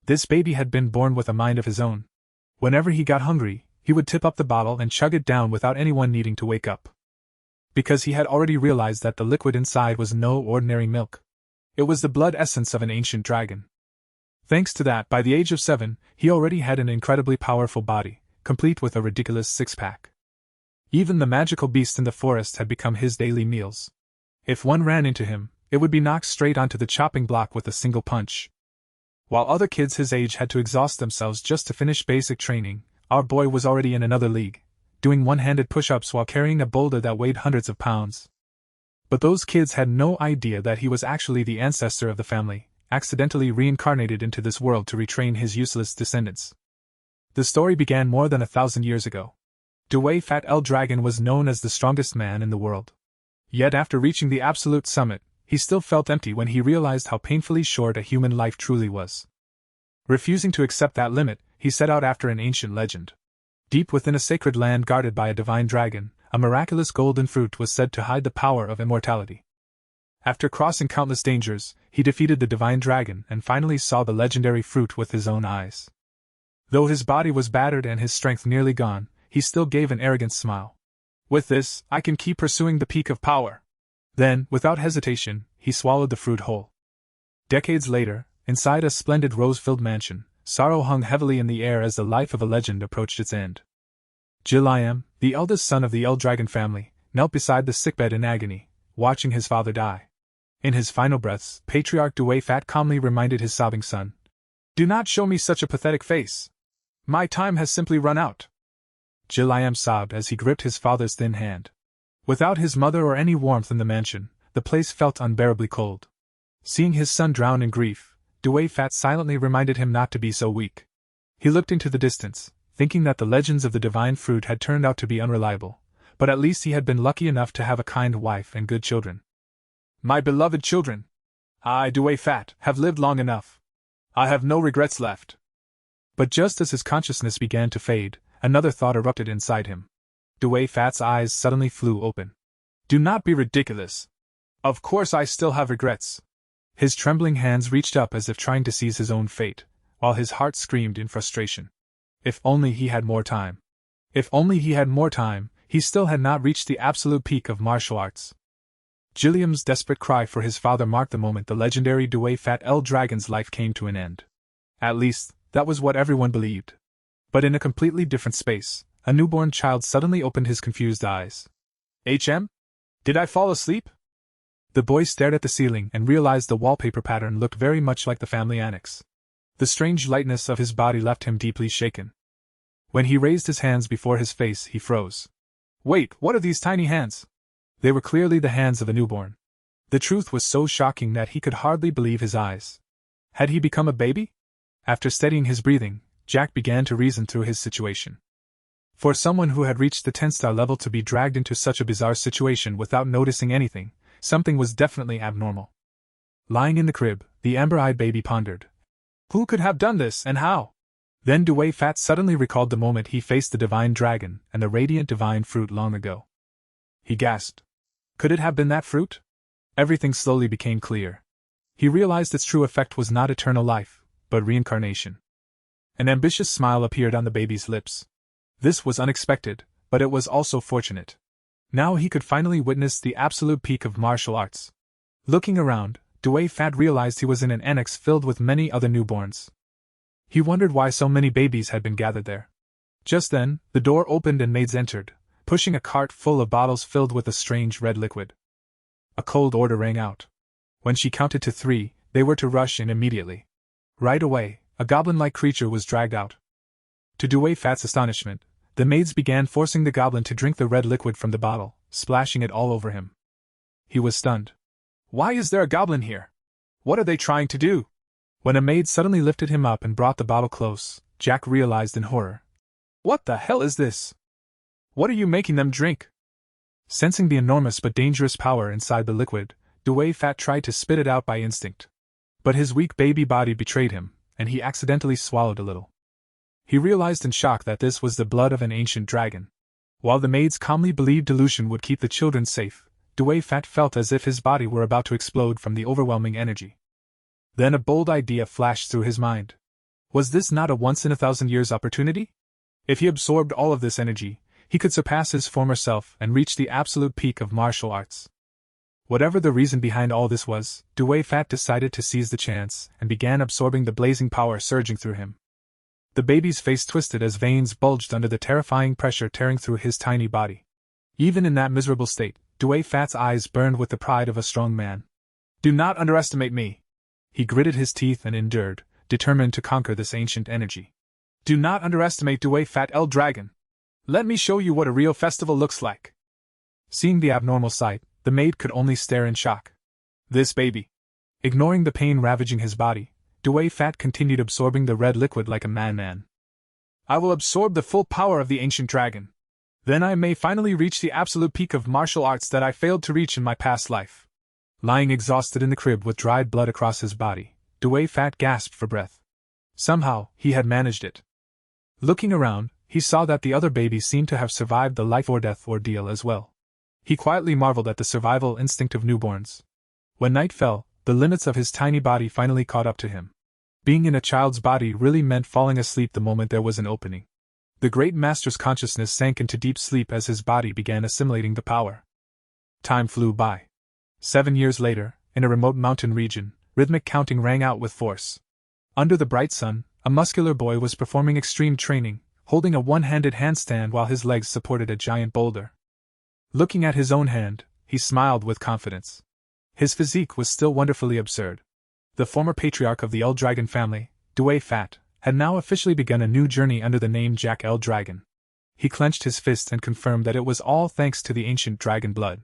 This baby had been born with a mind of his own. Whenever he got hungry, he would tip up the bottle and chug it down without anyone needing to wake up. Because he had already realized that the liquid inside was no ordinary milk. It was the blood essence of an ancient dragon. Thanks to that, by the age of 7, he already had an incredibly powerful body, complete with a ridiculous six-pack. Even the magical beast in the forest had become his daily meals. If one ran into him, it would be knocked straight onto the chopping block with a single punch. While other kids his age had to exhaust themselves just to finish basic training, our boy was already in another league, doing one-handed push-ups while carrying a boulder that weighed hundreds of pounds. But those kids had no idea that he was actually the ancestor of the family, accidentally reincarnated into this world to retrain his useless descendants. The story began more than 1,000 years ago. Duy Phat El Dragon was known as the strongest man in the world. Yet after reaching the absolute summit, he still felt empty when he realized how painfully short a human life truly was. Refusing to accept that limit, he set out after an ancient legend. Deep within a sacred land guarded by a divine dragon, a miraculous golden fruit was said to hide the power of immortality. After crossing countless dangers, he defeated the divine dragon and finally saw the legendary fruit with his own eyes. Though his body was battered and his strength nearly gone, he still gave an arrogant smile. With this, I can keep pursuing the peak of power. Then, without hesitation, he swallowed the fruit whole. Decades later, inside a splendid rose-filled mansion, sorrow hung heavily in the air as the life of a legend approached its end. Jiliam, the eldest son of the El Dragon family, knelt beside the sickbed in agony, watching his father die. In his final breaths, Patriarch Duy Phat calmly reminded his sobbing son, "Do not show me such a pathetic face. My time has simply run out." Jiliam sobbed as he gripped his father's thin hand. Without his mother or any warmth in the mansion, the place felt unbearably cold. Seeing his son drown in grief, Duy Phat silently reminded him not to be so weak. He looked into the distance, thinking that the legends of the divine fruit had turned out to be unreliable, but at least he had been lucky enough to have a kind wife and good children. "My beloved children! I, Duy Phat, have lived long enough. I have no regrets left." But just as his consciousness began to fade, another thought erupted inside him. Duy Phat's eyes suddenly flew open. "Do not be ridiculous. Of course I still have regrets." His trembling hands reached up as if trying to seize his own fate, while his heart screamed in frustration. If only he had more time. If only he had more time, he still had not reached the absolute peak of martial arts. Jiliam's desperate cry for his father marked the moment the legendary Duy Phat El Dragon's life came to an end. At least, that was what everyone believed. But in a completely different space, a newborn child suddenly opened his confused eyes. Did I fall asleep?" The boy stared at the ceiling and realized the wallpaper pattern looked very much like the family annex. The strange lightness of his body left him deeply shaken. When he raised his hands before his face, he froze. "Wait, what are these tiny hands?" They were clearly the hands of a newborn. The truth was so shocking that he could hardly believe his eyes. Had he become a baby? After steadying his breathing, Jack began to reason through his situation. For someone who had reached the 10-star level to be dragged into such a bizarre situation without noticing anything, something was definitely abnormal. Lying in the crib, the amber-eyed baby pondered. Who could have done this, and how? Then Duy Phat suddenly recalled the moment he faced the divine dragon and the radiant divine fruit long ago. He gasped. Could it have been that fruit? Everything slowly became clear. He realized its true effect was not eternal life, but reincarnation. An ambitious smile appeared on the baby's lips. This was unexpected, but it was also fortunate. Now he could finally witness the absolute peak of martial arts. Looking around, Duy Phat realized he was in an annex filled with many other newborns. He wondered why so many babies had been gathered there. Just then, the door opened and maids entered, pushing a cart full of bottles filled with a strange red liquid. A cold order rang out. When she counted to 3, they were to rush in immediately. Right away, a goblin-like creature was dragged out. To Duy Phat's astonishment, the maids began forcing the goblin to drink the red liquid from the bottle, splashing it all over him. He was stunned. Why is there a goblin here? What are they trying to do? When a maid suddenly lifted him up and brought the bottle close, Jack realized in horror. What the hell is this? What are you making them drink? Sensing the enormous but dangerous power inside the liquid, Duy Phat tried to spit it out by instinct. But his weak baby body betrayed him, and he accidentally swallowed a little. He realized in shock that this was the blood of an ancient dragon. While the maids calmly believed dilution would keep the children safe, Duy Phat felt as if his body were about to explode from the overwhelming energy. Then a bold idea flashed through his mind. Was this not a once-in-a-thousand-years opportunity? If he absorbed all of this energy, he could surpass his former self and reach the absolute peak of martial arts. Whatever the reason behind all this was, Duy Phat decided to seize the chance and began absorbing the blazing power surging through him. The baby's face twisted as veins bulged under the terrifying pressure tearing through his tiny body. Even in that miserable state, Duy Phat's eyes burned with the pride of a strong man. "Do not underestimate me!" He gritted his teeth and endured, determined to conquer this ancient energy. "Do not underestimate Duy Phat El Dragon! Let me show you what a real festival looks like!" Seeing the abnormal sight, the maid could only stare in shock. This baby. Ignoring the pain ravaging his body, Duy Phat continued absorbing the red liquid like a madman. "I will absorb the full power of the ancient dragon. Then I may finally reach the absolute peak of martial arts that I failed to reach in my past life." Lying exhausted in the crib with dried blood across his body, Duy Phat gasped for breath. Somehow, he had managed it. Looking around, he saw that the other babies seemed to have survived the life-or-death ordeal as well. He quietly marveled at the survival instinct of newborns. When night fell, the limits of his tiny body finally caught up to him. Being in a child's body really meant falling asleep the moment there was an opening. The great master's consciousness sank into deep sleep as his body began assimilating the power. Time flew by. 7 years later, in a remote mountain region, rhythmic counting rang out with force. Under the bright sun, a muscular boy was performing extreme training, holding a one-handed handstand while his legs supported a giant boulder. Looking at his own hand, he smiled with confidence. His physique was still wonderfully absurd. The former patriarch of the El Dragon family, Duy Phat, had now officially begun a new journey under the name Jack El Dragon. He clenched his fist and confirmed that it was all thanks to the ancient dragon blood.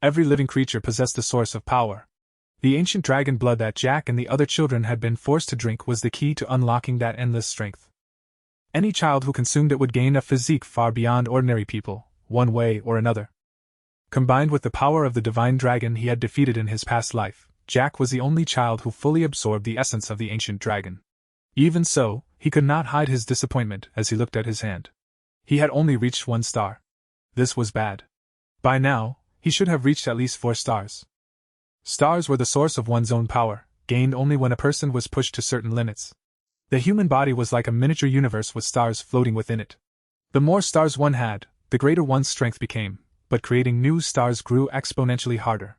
Every living creature possessed a source of power. The ancient dragon blood that Jack and the other children had been forced to drink was the key to unlocking that endless strength. Any child who consumed it would gain a physique far beyond ordinary people, one way or another. Combined with the power of the divine dragon he had defeated in his past life, Jack was the only child who fully absorbed the essence of the ancient dragon. Even so, he could not hide his disappointment as he looked at his hand. He had only reached 1 star. This was bad. By now, he should have reached at least 4 stars. Stars were the source of one's own power, gained only when a person was pushed to certain limits. The human body was like a miniature universe with stars floating within it. The more stars one had, the greater one's strength became, but creating new stars grew exponentially harder.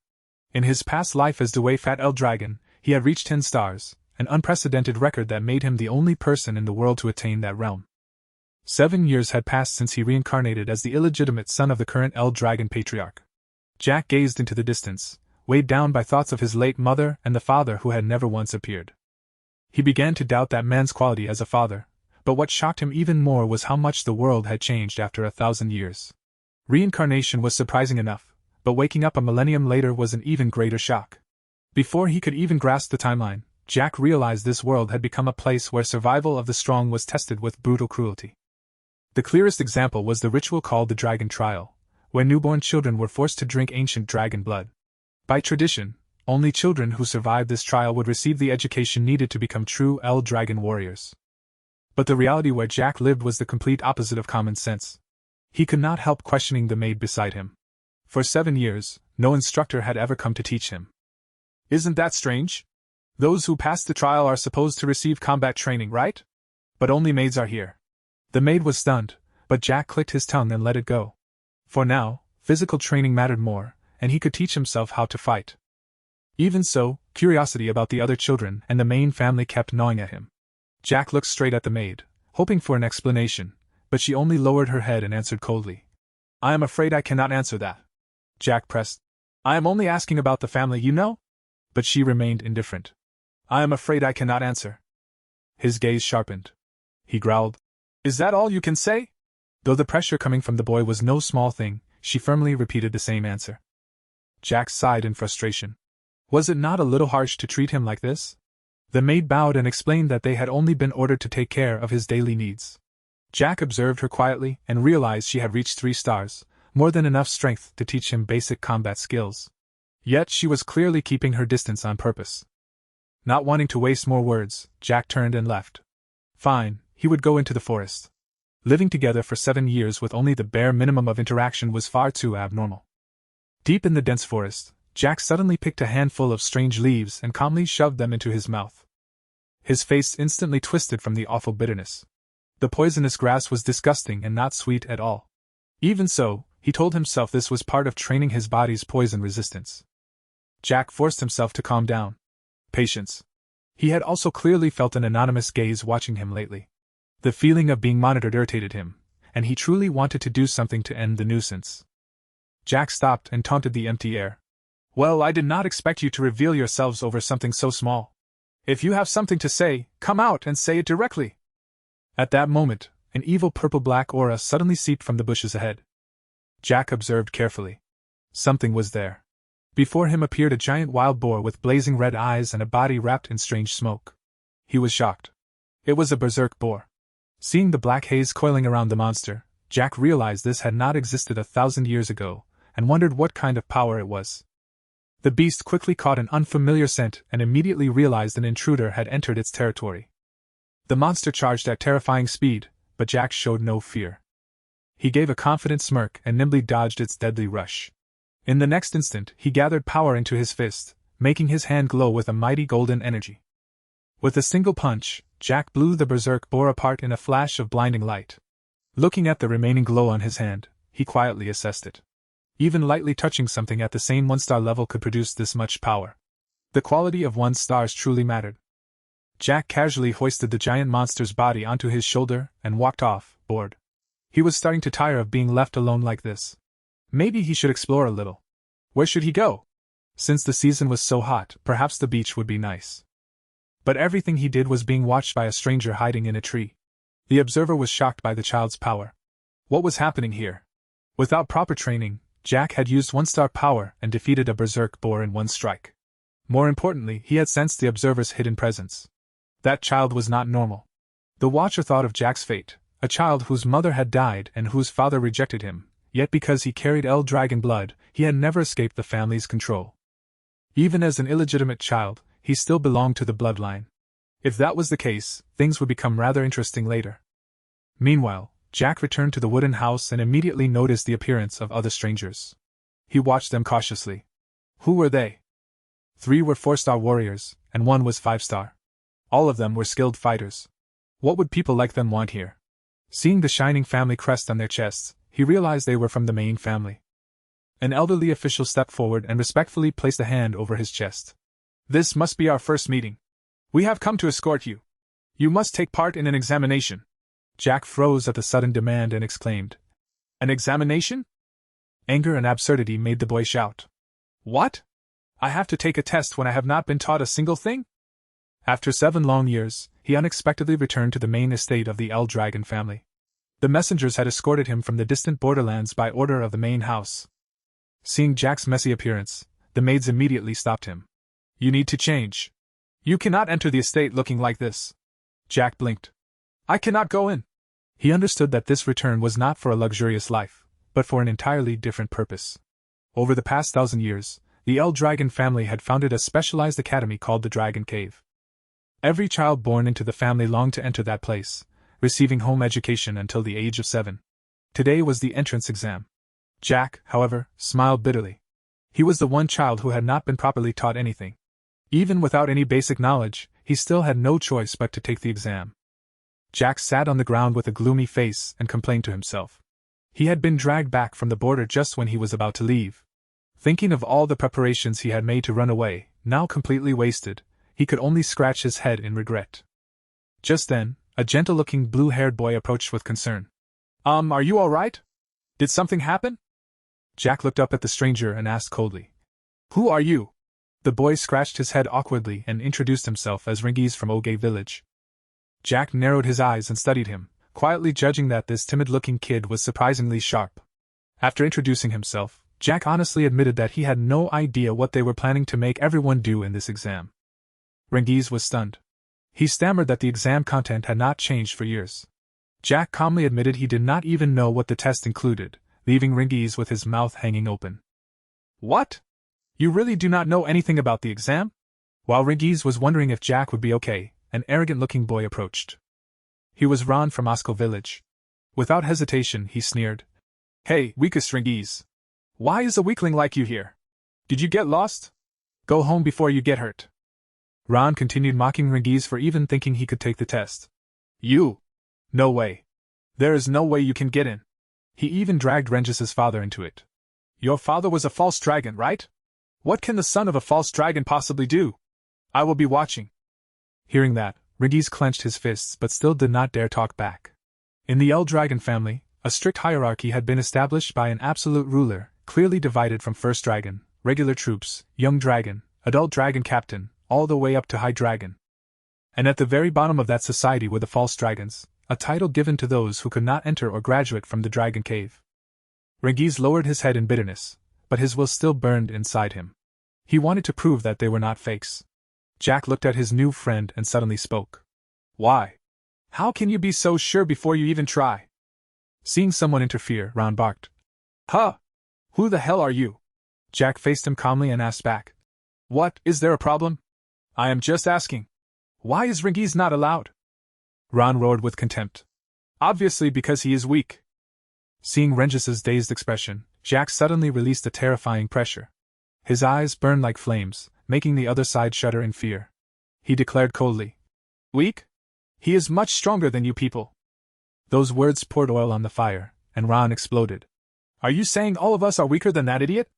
In his past life as Duy Phat El Dragon, he had reached 10 stars, an unprecedented record that made him the only person in the world to attain that realm. 7 years had passed since he reincarnated as the illegitimate son of the current El Dragon patriarch. Jack gazed into the distance, weighed down by thoughts of his late mother and the father who had never once appeared. He began to doubt that man's quality as a father, but what shocked him even more was how much the world had changed after 1,000 years. Reincarnation was surprising enough, but waking up a millennium later was an even greater shock. Before he could even grasp the timeline, Jack realized this world had become a place where survival of the strong was tested with brutal cruelty. The clearest example was the ritual called the Dragon Trial, where newborn children were forced to drink ancient dragon blood. By tradition, only children who survived this trial would receive the education needed to become true El Dragon warriors. But the reality where Jack lived was the complete opposite of common sense. He could not help questioning the maid beside him. For 7 years, no instructor had ever come to teach him. "Isn't that strange? Those who pass the trial are supposed to receive combat training, right? But only maids are here." The maid was stunned, but Jack clicked his tongue and let it go. For now, physical training mattered more, and he could teach himself how to fight. Even so, curiosity about the other children and the main family kept gnawing at him. Jack looked straight at the maid, hoping for an explanation, but she only lowered her head and answered coldly. "I am afraid I cannot answer that." Jack pressed. "I am only asking about the family, you know?" But she remained indifferent. "I am afraid I cannot answer." His gaze sharpened. He growled. "Is that all you can say?" Though the pressure coming from the boy was no small thing, she firmly repeated the same answer. Jack sighed in frustration. Was it not a little harsh to treat him like this? The maid bowed and explained that they had only been ordered to take care of his daily needs. Jack observed her quietly and realized she had reached 3 stars, more than enough strength to teach him basic combat skills. Yet she was clearly keeping her distance on purpose. Not wanting to waste more words, Jack turned and left. Fine, he would go into the forest. Living together for 7 years with only the bare minimum of interaction was far too abnormal. Deep in the dense forest, Jack suddenly picked a handful of strange leaves and calmly shoved them into his mouth. His face instantly twisted from the awful bitterness. The poisonous grass was disgusting and not sweet at all. Even so, he told himself this was part of training his body's poison resistance. Jack forced himself to calm down. Patience. He had also clearly felt an anonymous gaze watching him lately. The feeling of being monitored irritated him, and he truly wanted to do something to end the nuisance. Jack stopped and taunted the empty air. Well, I did not expect you to reveal yourselves over something so small. If you have something to say, come out and say it directly. At that moment, an evil purple-black aura suddenly seeped from the bushes ahead. Jack observed carefully. Something was there. Before him appeared a giant wild boar with blazing red eyes and a body wrapped in strange smoke. He was shocked. It was a berserk boar. Seeing the black haze coiling around the monster, Jack realized this had not existed 1,000 years ago, and wondered what kind of power it was. The beast quickly caught an unfamiliar scent and immediately realized an intruder had entered its territory. The monster charged at terrifying speed, but Jack showed no fear. He gave a confident smirk and nimbly dodged its deadly rush. In the next instant, he gathered power into his fist, making his hand glow with a mighty golden energy. With a single punch, Jack blew the berserk boar apart in a flash of blinding light. Looking at the remaining glow on his hand, he quietly assessed it. Even lightly touching something at the same 1-star level could produce this much power. The quality of 1 stars truly mattered. Jack casually hoisted the giant monster's body onto his shoulder and walked off, bored. He was starting to tire of being left alone like this. Maybe he should explore a little. Where should he go? Since the season was so hot, perhaps the beach would be nice. But everything he did was being watched by a stranger hiding in a tree. The observer was shocked by the child's power. What was happening here? Without proper training, Jack had used 1-star power and defeated a berserk boar in one strike. More importantly, he had sensed the observer's hidden presence. That child was not normal. The watcher thought of Jack's fate, a child whose mother had died and whose father rejected him, yet because he carried El Dragon blood, he had never escaped the family's control. Even as an illegitimate child, he still belonged to the bloodline. If that was the case, things would become rather interesting later. Meanwhile, Jack returned to the wooden house and immediately noticed the appearance of other strangers. He watched them cautiously. Who were they? 3 were 4-star warriors, and 1 was 5-star. All of them were skilled fighters. What would people like them want here? Seeing the shining family crest on their chests, he realized they were from the main family. An elderly official stepped forward and respectfully placed a hand over his chest. This must be our first meeting. We have come to escort you. You must take part in an examination. Jack froze at the sudden demand and exclaimed, An examination? Anger and absurdity made the boy shout. What? I have to take a test when I have not been taught a single thing? After 7 long years, he unexpectedly returned to the main estate of the El Dragon family. The messengers had escorted him from the distant borderlands by order of the main house. Seeing Jack's messy appearance, the maids immediately stopped him. You need to change. You cannot enter the estate looking like this. Jack blinked. I cannot go in. He understood that this return was not for a luxurious life, but for an entirely different purpose. Over the past 1,000 years, the El Dragon family had founded a specialized academy called the Dragon Cave. Every child born into the family longed to enter that place, receiving home education until the age of 7. Today was the entrance exam. Jack, however, smiled bitterly. He was the one child who had not been properly taught anything. Even without any basic knowledge, he still had no choice but to take the exam. Jack sat on the ground with a gloomy face and complained to himself. He had been dragged back from the border just when he was about to leave. Thinking of all the preparations he had made to run away, now completely wasted, he could only scratch his head in regret. Just then, a gentle-looking blue-haired boy approached with concern. Are you all right? Did something happen? Jack looked up at the stranger and asked coldly. Who are you? The boy scratched his head awkwardly and introduced himself as Ringies from Ogay village. Jack narrowed his eyes and studied him, quietly judging that this timid-looking kid was surprisingly sharp. After introducing himself, Jack honestly admitted that he had no idea what they were planning to make everyone do in this exam. Ringies was stunned. He stammered that the exam content had not changed for years. Jack calmly admitted he did not even know what the test included, leaving Ringies with his mouth hanging open. What? You really do not know anything about the exam? While Ringies was wondering if Jack would be okay, an arrogant-looking boy approached. He was Ron from Oskal village. Without hesitation, he sneered. Hey, weakest Ringies. Why is a weakling like you here? Did you get lost? Go home before you get hurt. Ron continued mocking Rengiz for even thinking he could take the test. You! No way. There is no way you can get in. He even dragged Rengis' father into it. Your father was a false dragon, right? What can the son of a false dragon possibly do? I will be watching. Hearing that, Rengiz clenched his fists but still did not dare talk back. In the El Dragon family, a strict hierarchy had been established by an absolute ruler, clearly divided from First Dragon, regular troops, Young Dragon, Adult Dragon Captain, all the way up to High Dragon. And at the very bottom of that society were the False Dragons, a title given to those who could not enter or graduate from the Dragon Cave. Rengiz lowered his head in bitterness, but his will still burned inside him. He wanted to prove that they were not fakes. Jack looked at his new friend and suddenly spoke. Why? How can you be so sure before you even try? Seeing someone interfere, Ron barked. Huh! Who the hell are you? Jack faced him calmly and asked back. What, is there a problem? I am just asking. Why is Rengiz not allowed? Ron roared with contempt. Obviously because he is weak. Seeing Rengis' dazed expression, Jack suddenly released a terrifying pressure. His eyes burned like flames, making the other side shudder in fear. He declared coldly. Weak? He is much stronger than you people. Those words poured oil on the fire, and Ron exploded. Are you saying all of us are weaker than that idiot?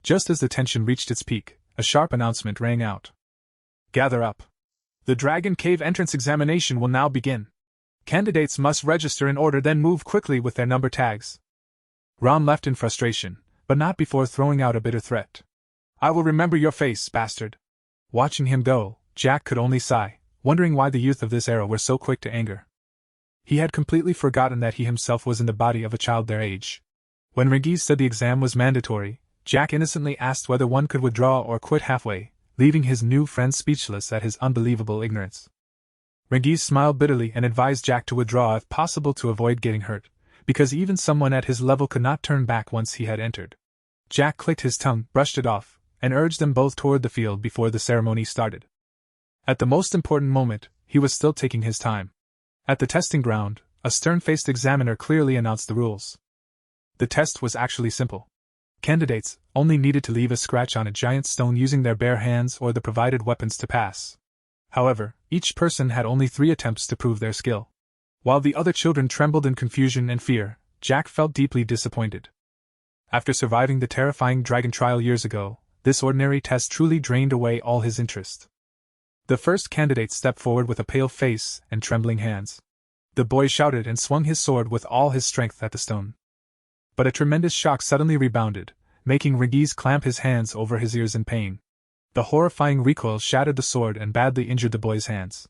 Just as the tension reached its peak, a sharp announcement rang out. Gather up. The Dragon Cave entrance examination will now begin. Candidates must register in order, then move quickly with their number tags. Ron left in frustration, but not before throwing out a bitter threat. I will remember your face, bastard. Watching him go, Jack could only sigh, wondering why the youth of this era were so quick to anger. He had completely forgotten that he himself was in the body of a child their age. When Rengiz said the exam was mandatory, Jack innocently asked whether one could withdraw or quit halfway, leaving his new friend speechless at his unbelievable ignorance. Rengiz smiled bitterly and advised Jack to withdraw if possible to avoid getting hurt, because even someone at his level could not turn back once he had entered. Jack clicked his tongue, brushed it off, and urged them both toward the field before the ceremony started. At the most important moment, he was still taking his time. At the testing ground, a stern-faced examiner clearly announced the rules. The test was actually simple. Candidates only needed to leave a scratch on a giant stone using their bare hands or the provided weapons to pass. However, each person had only 3 attempts to prove their skill. While the other children trembled in confusion and fear, Jack felt deeply disappointed. After surviving the terrifying dragon trial years ago, this ordinary test truly drained away all his interest. The first candidate stepped forward with a pale face and trembling hands. The boy shouted and swung his sword with all his strength at the stone. But a tremendous shock suddenly rebounded, making Rengiz clamp his hands over his ears in pain. The horrifying recoil shattered the sword and badly injured the boy's hands.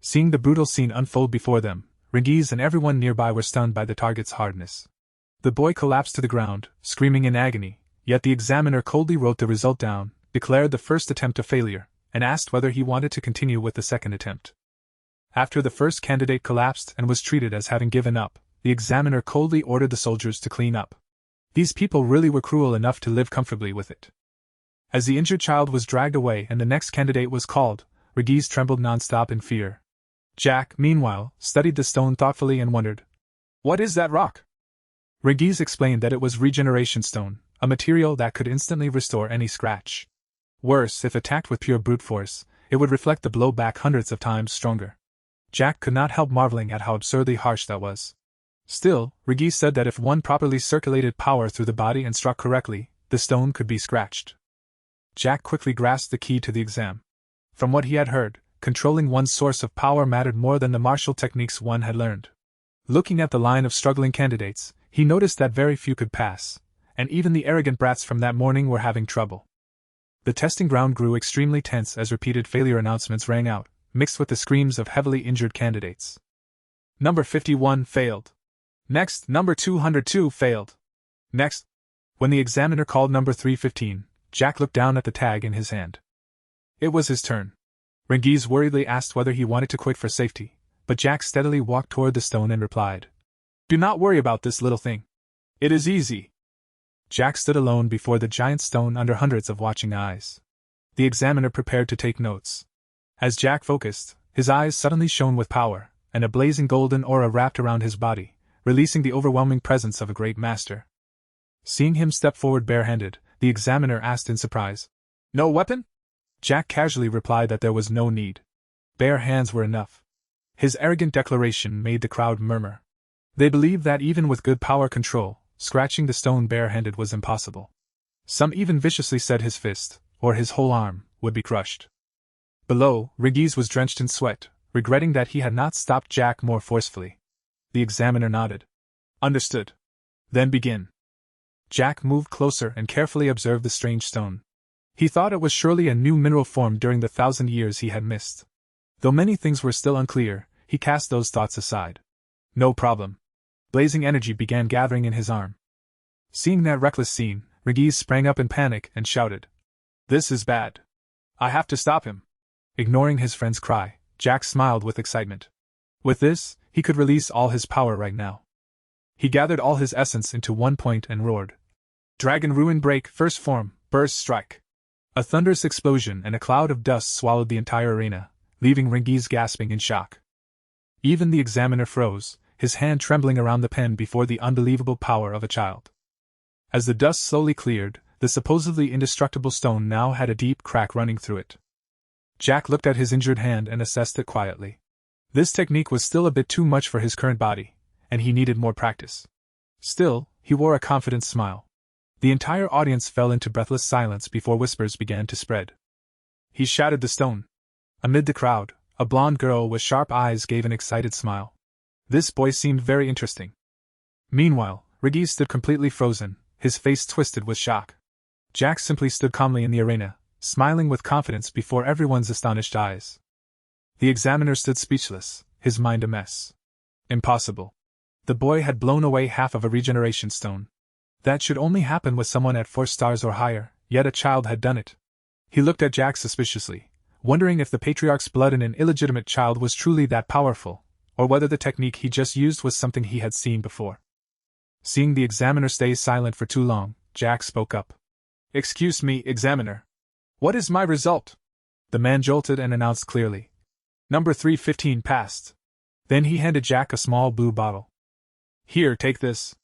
Seeing the brutal scene unfold before them, Rengiz and everyone nearby were stunned by the target's hardness. The boy collapsed to the ground, screaming in agony, yet the examiner coldly wrote the result down, declared the first attempt a failure, and asked whether he wanted to continue with the second attempt. After the first candidate collapsed and was treated as having given up, the examiner coldly ordered the soldiers to clean up. These people really were cruel enough to live comfortably with it. As the injured child was dragged away and the next candidate was called, Rengiz trembled non-stop in fear. Jack, meanwhile, studied the stone thoughtfully and wondered, "What is that rock?" Rengiz explained that it was regeneration stone, a material that could instantly restore any scratch. Worse, if attacked with pure brute force, it would reflect the blow back hundreds of times stronger. Jack could not help marveling at how absurdly harsh that was. Still, Rengiz said that if one properly circulated power through the body and struck correctly, the stone could be scratched. Jack quickly grasped the key to the exam. From what he had heard, controlling one's source of power mattered more than the martial techniques one had learned. Looking at the line of struggling candidates, he noticed that very few could pass, and even the arrogant brats from that morning were having trouble. The testing ground grew extremely tense as repeated failure announcements rang out, mixed with the screams of heavily injured candidates. Number 51 failed. Next, number 202 failed. Next. When the examiner called number 315, Jack looked down at the tag in his hand. It was his turn. Rengiz worriedly asked whether he wanted to quit for safety, but Jack steadily walked toward the stone and replied, "Do not worry about this little thing. It is easy." Jack stood alone before the giant stone under hundreds of watching eyes. The examiner prepared to take notes. As Jack focused, his eyes suddenly shone with power, and a blazing golden aura wrapped around his body, releasing the overwhelming presence of a great master. Seeing him step forward barehanded, the examiner asked in surprise, "No weapon?" Jack casually replied that there was no need. Bare hands were enough. His arrogant declaration made the crowd murmur. They believed that even with good power control, scratching the stone bare-handed was impossible. Some even viciously said his fist, or his whole arm, would be crushed. Below, Rengis was drenched in sweat, regretting that he had not stopped Jack more forcefully. The examiner nodded. Understood. Then begin. Jack moved closer and carefully observed the strange stone. He thought it was surely a new mineral formed during the 1,000 years he had missed. Though many things were still unclear, he cast those thoughts aside. No problem. Blazing energy began gathering in his arm. Seeing that reckless scene, Rengis sprang up in panic and shouted, "This is bad. I have to stop him." Ignoring his friend's cry, Jack smiled with excitement. With this, he could release all his power right now. He gathered all his essence into one point and roared. Dragon Ruin Break, first form, burst strike. A thunderous explosion and a cloud of dust swallowed the entire arena, leaving Rengis gasping in shock. Even the examiner froze, his hand trembling around the pen before the unbelievable power of a child. As the dust slowly cleared, the supposedly indestructible stone now had a deep crack running through it. Jack looked at his injured hand and assessed it quietly. This technique was still a bit too much for his current body, and he needed more practice. Still, he wore a confident smile. The entire audience fell into breathless silence before whispers began to spread. He shattered the stone. Amid the crowd, a blonde girl with sharp eyes gave an excited smile. This boy seemed very interesting. Meanwhile, Rengis stood completely frozen, his face twisted with shock. Jack simply stood calmly in the arena, smiling with confidence before everyone's astonished eyes. The examiner stood speechless, his mind a mess. Impossible. The boy had blown away half of a regeneration stone. That should only happen with someone at 4 stars or higher, yet a child had done it. He looked at Jack suspiciously, wondering if the patriarch's blood in an illegitimate child was truly that powerful, or whether the technique he just used was something he had seen before. Seeing the examiner stay silent for too long, Jack spoke up. "Excuse me, examiner. What is my result?" The man jolted and announced clearly. "Number 315 passed." Then he handed Jack a small blue bottle. "Here, take this."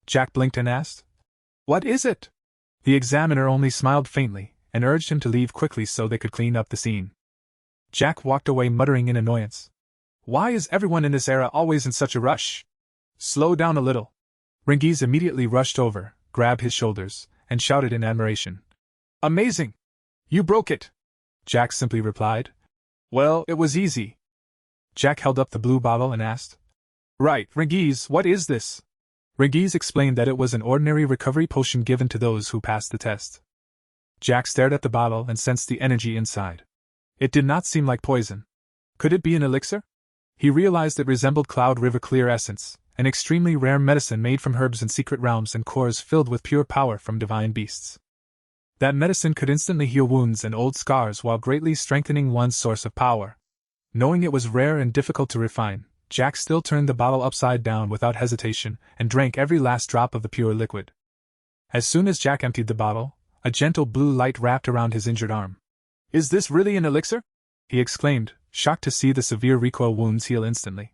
Jack blinked and asked, "What is it?" The examiner only smiled faintly, and urged him to leave quickly so they could clean up the scene. Jack walked away muttering in annoyance. Why is everyone in this era always in such a rush? Slow down a little. Rengis immediately rushed over, grabbed his shoulders, and shouted in admiration. "Amazing! You broke it!" Jack simply replied, "Well, it was easy." Jack held up the blue bottle and asked, "Right, Rengis, what is this?" Rengis explained that it was an ordinary recovery potion given to those who passed the test. Jack stared at the bottle and sensed the energy inside. It did not seem like poison. Could it be an elixir? He realized it resembled Cloud River Clear Essence, an extremely rare medicine made from herbs in secret realms and cores filled with pure power from divine beasts. That medicine could instantly heal wounds and old scars while greatly strengthening one's source of power. Knowing it was rare and difficult to refine, Jack still turned the bottle upside down without hesitation and drank every last drop of the pure liquid. As soon as Jack emptied the bottle, a gentle blue light wrapped around his injured arm. "Is this really an elixir?" he exclaimed, shocked to see the severe recoil wounds heal instantly.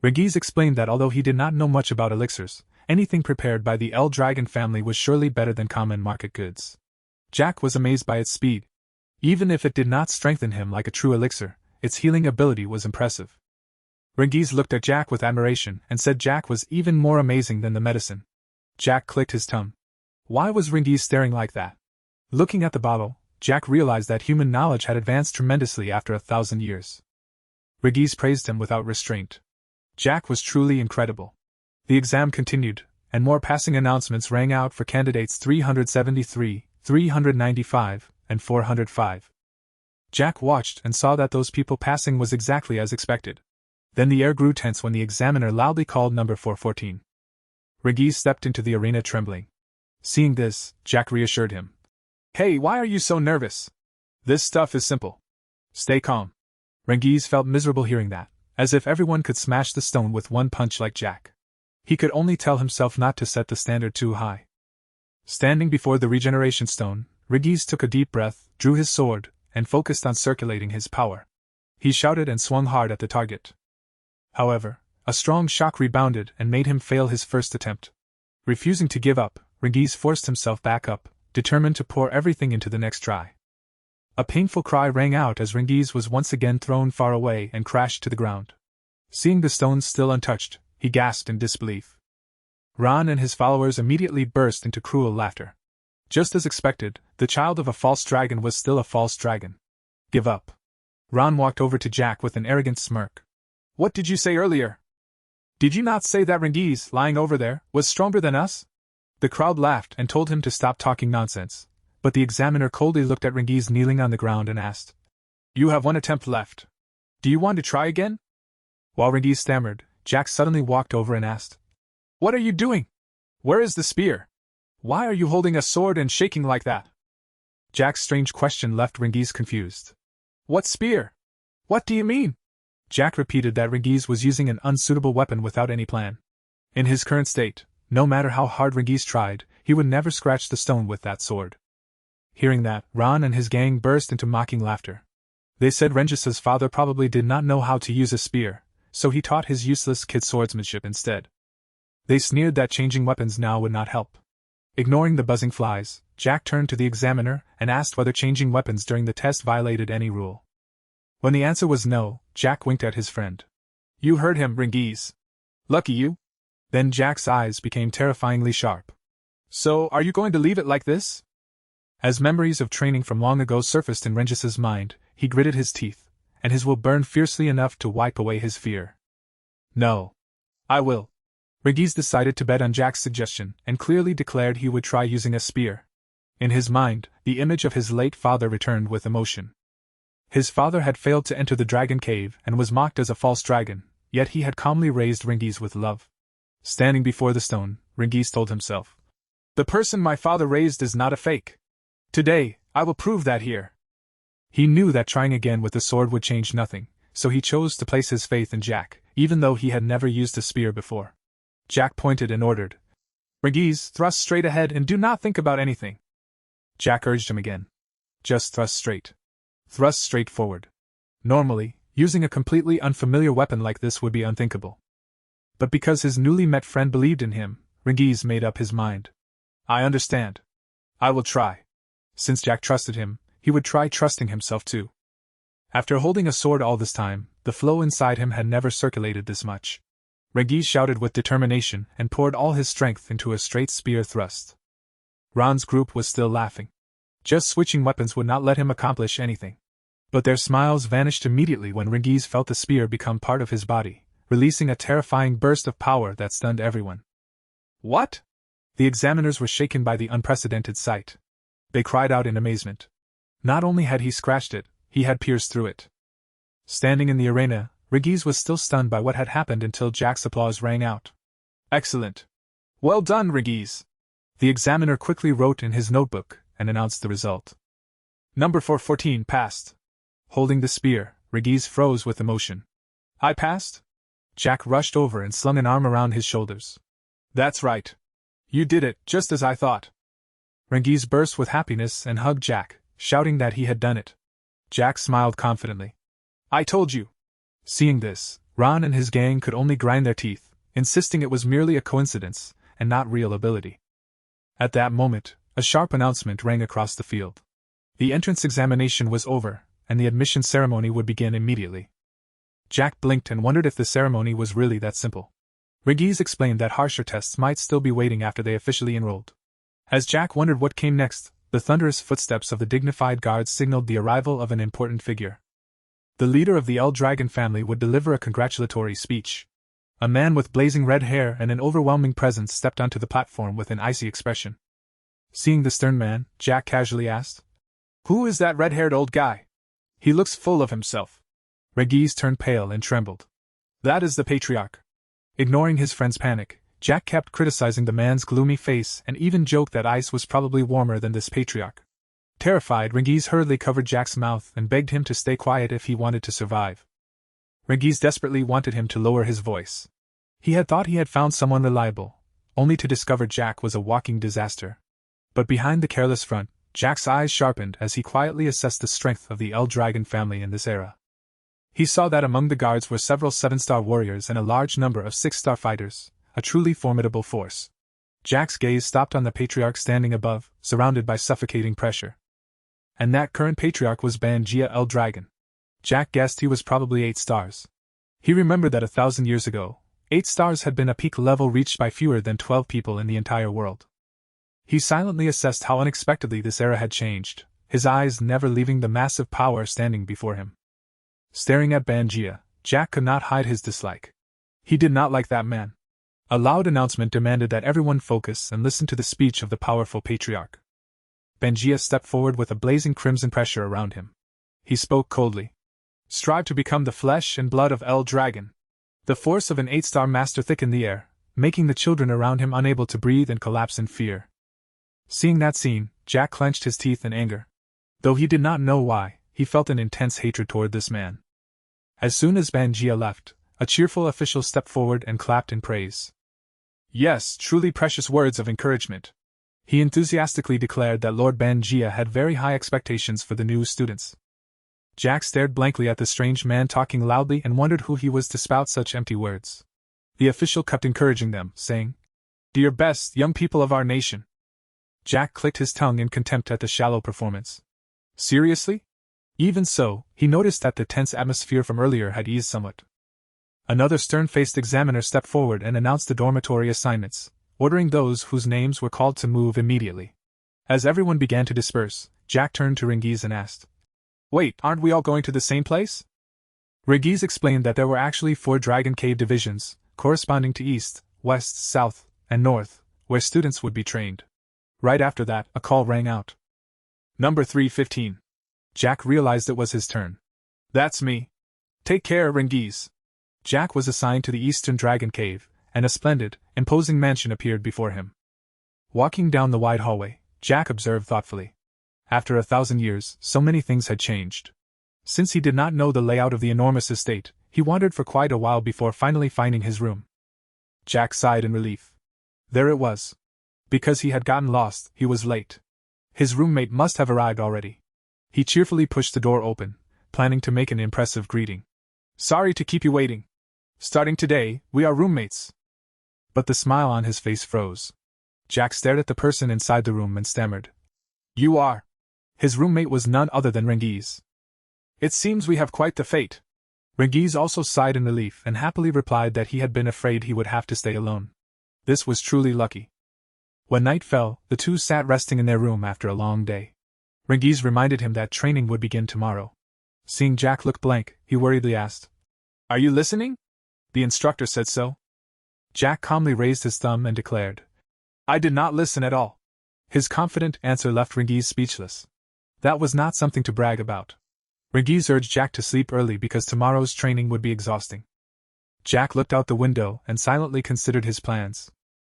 Rengis explained that although he did not know much about elixirs, anything prepared by the El Dragon family was surely better than common market goods. Jack was amazed by its speed. Even if it did not strengthen him like a true elixir, its healing ability was impressive. Rengis looked at Jack with admiration and said Jack was even more amazing than the medicine. Jack clicked his tongue. Why was Rengis staring like that? Looking at the bottle, Jack realized that human knowledge had advanced tremendously after 1,000 years. Rengis praised him without restraint. Jack was truly incredible. The exam continued, and more passing announcements rang out for candidates 373, 395, and 405. Jack watched and saw that those people passing was exactly as expected. Then the air grew tense when the examiner loudly called number 414. Rengis stepped into the arena trembling. Seeing this, Jack reassured him. "Hey, why are you so nervous? This stuff is simple. Stay calm." Rengis felt miserable hearing that, as if everyone could smash the stone with one punch like Jack. He could only tell himself not to set the standard too high. Standing before the regeneration stone, Rengis took a deep breath, drew his sword, and focused on circulating his power. He shouted and swung hard at the target. However, a strong shock rebounded and made him fail his first attempt. Refusing to give up, Rengis forced himself back up, determined to pour everything into the next try. A painful cry rang out as Rengis was once again thrown far away and crashed to the ground. Seeing the stones still untouched, he gasped in disbelief. Ran and his followers immediately burst into cruel laughter. Just as expected, the child of a false dragon was still a false dragon. Give up. Ran walked over to Jack with an arrogant smirk. What did you say earlier? Did you not say that Rengis, lying over there, was stronger than us? The crowd laughed and told him to stop talking nonsense, but the examiner coldly looked at Rengis kneeling on the ground and asked, You have one attempt left. Do you want to try again? While Rengis stammered, Jack suddenly walked over and asked, What are you doing? Where is the spear? Why are you holding a sword and shaking like that? Jack's strange question left Rengis confused. What spear? What do you mean? Jack repeated that Rengis was using an unsuitable weapon without any plan. In his current state, no matter how hard Rengis tried, he would never scratch the stone with that sword. Hearing that, Ran and his gang burst into mocking laughter. They said Rengis' father probably did not know how to use a spear, so he taught his useless kid swordsmanship instead. They sneered that changing weapons now would not help. Ignoring the buzzing flies, Jack turned to the examiner and asked whether changing weapons during the test violated any rule. When the answer was no, Jack winked at his friend. You heard him, Rengis. Lucky you. Then Jack's eyes became terrifyingly sharp. So, are you going to leave it like this? As memories of training from long ago surfaced in Rengis' mind, he gritted his teeth, and his will burned fiercely enough to wipe away his fear. No. I will. Rengis decided to bet on Jack's suggestion, and clearly declared he would try using a spear. In his mind, the image of his late father returned with emotion. His father had failed to enter the dragon cave and was mocked as a false dragon, yet he had calmly raised Rengis with love. Standing before the stone, Rengis told himself, The person my father raised is not a fake. Today, I will prove that here. He knew that trying again with the sword would change nothing, so he chose to place his faith in Jack, even though he had never used a spear before. Jack pointed and ordered, Rengis, thrust straight ahead and do not think about anything. Jack urged him again. Just thrust straight. Thrust straight forward. Normally, using a completely unfamiliar weapon like this would be unthinkable. But because his newly met friend believed in him, Rengis made up his mind. I understand. I will try. Since Jack trusted him, he would try trusting himself too. After holding a sword all this time, the flow inside him had never circulated this much. Rengis shouted with determination and poured all his strength into a straight spear thrust. Ran's group was still laughing. Just switching weapons would not let him accomplish anything. But their smiles vanished immediately when Rengis felt the spear become part of his body, releasing a terrifying burst of power that stunned everyone. What? The examiners were shaken by the unprecedented sight. They cried out in amazement. Not only had he scratched it, he had pierced through it. Standing in the arena, Rengis was still stunned by what had happened until Jack's applause rang out. Excellent. Well done, Rengis. The examiner quickly wrote in his notebook and announced the result. Number 414 passed. Holding the spear, Rengis froze with emotion. I passed? Jack rushed over and slung an arm around his shoulders. That's right. You did it, just as I thought. Rengis burst with happiness and hugged Jack, shouting that he had done it. Jack smiled confidently. I told you. Seeing this, Ran and his gang could only grind their teeth, insisting it was merely a coincidence, and not real ability. At that moment, a sharp announcement rang across the field. The entrance examination was over, and the admission ceremony would begin immediately. Jack blinked and wondered if the ceremony was really that simple. Rengis explained that harsher tests might still be waiting after they officially enrolled. As Jack wondered what came next, the thunderous footsteps of the dignified guards signaled the arrival of an important figure. The leader of the El Dragon family would deliver a congratulatory speech. A man with blazing red hair and an overwhelming presence stepped onto the platform with an icy expression. Seeing the stern man, Jack casually asked, Who is that red-haired old guy? He looks full of himself. Rengis turned pale and trembled. That is the patriarch. Ignoring his friend's panic, Jack kept criticizing the man's gloomy face and even joked that ice was probably warmer than this patriarch. Terrified, Rengis hurriedly covered Jack's mouth and begged him to stay quiet if he wanted to survive. Rengis desperately wanted him to lower his voice. He had thought he had found someone reliable, only to discover Jack was a walking disaster. But behind the careless front, Jack's eyes sharpened as he quietly assessed the strength of the El Dragon family in this era. He saw that among the guards were several 7-star warriors and a large number of 6-star fighters, a truly formidable force. Jack's gaze stopped on the patriarch standing above, surrounded by suffocating pressure. And that current patriarch was Manhwa El Dragon. Jack guessed he was probably 8 stars. He remembered that 1,000 years ago, 8 stars had been a peak level reached by fewer than 12 people in the entire world. He silently assessed how unexpectedly this era had changed, his eyes never leaving the massive power standing before him. Staring at Manhwa, Jack could not hide his dislike. He did not like that man. A loud announcement demanded that everyone focus and listen to the speech of the powerful patriarch. Manhwa stepped forward with a blazing crimson pressure around him. He spoke coldly. Strive to become the flesh and blood of El Dragon. The force of an 8-star master thickened the air, making the children around him unable to breathe and collapse in fear. Seeing that scene, Jack clenched his teeth in anger. Though he did not know why, he felt an intense hatred toward this man. As soon as Manhwa left, a cheerful official stepped forward and clapped in praise. Yes, truly precious words of encouragement. He enthusiastically declared that Lord Manhwa had very high expectations for the new students. Jack stared blankly at the strange man talking loudly and wondered who he was to spout such empty words. The official kept encouraging them, saying, "Do your best, young people of our nation." Jack clicked his tongue in contempt at the shallow performance. Seriously? Even so, he noticed that the tense atmosphere from earlier had eased somewhat. Another stern-faced examiner stepped forward and announced the dormitory assignments, ordering those whose names were called to move immediately. As everyone began to disperse, Jack turned to Reincarnates and asked, "Wait, aren't we all going to the same place?" Reincarnates explained that there were actually 4 Dragon Cave divisions, corresponding to East, West, South, and North, where students would be trained. Right after that, a call rang out. Number 315. Jack realized it was his turn. "That's me. Take care, Reincarnates." Jack was assigned to the Eastern Dragon Cave, and a splendid, imposing mansion appeared before him. Walking down the wide hallway, Jack observed thoughtfully. After 1,000 years, so many things had changed. Since he did not know the layout of the enormous estate, he wandered for quite a while before finally finding his room. Jack sighed in relief. There it was. Because he had gotten lost, he was late. His roommate must have arrived already. He cheerfully pushed the door open, planning to make an impressive greeting. "Sorry to keep you waiting. Starting today, we are roommates." But the smile on his face froze. Jack stared at the person inside the room and stammered, "You are?" His roommate was none other than Reincarnates. "It seems we have quite the fate." Reincarnates also sighed in relief and happily replied that he had been afraid he would have to stay alone. This was truly lucky. When night fell, the two sat resting in their room after a long day. Reincarnates reminded him that training would begin tomorrow. Seeing Jack look blank, he worriedly asked, "Are you listening? The instructor said so." Jack calmly raised his thumb and declared, "I did not listen at all." His confident answer left Reincarnates speechless. That was not something to brag about. Reincarnates urged Jack to sleep early because tomorrow's training would be exhausting. Jack looked out the window and silently considered his plans.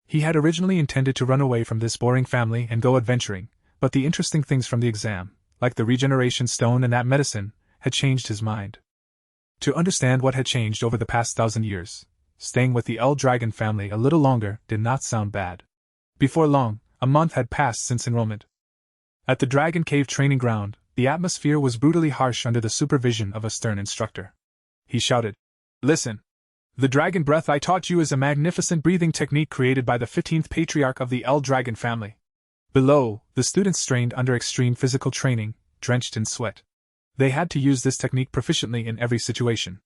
He had originally intended to run away from this boring family and go adventuring, but the interesting things from the exam, like the regeneration stone and that medicine, had changed his mind. To understand what had changed over the past 1,000 years, staying with the El Dragon family a little longer did not sound bad. Before long, a month had passed since enrollment. At the Dragon Cave training ground, the atmosphere was brutally harsh under the supervision of a stern instructor. He shouted, "Listen! The dragon breath I taught you is a magnificent breathing technique created by the 15th patriarch of the El Dragon family." Below, the students strained under extreme physical training, drenched in sweat. They had to use this technique proficiently in every situation.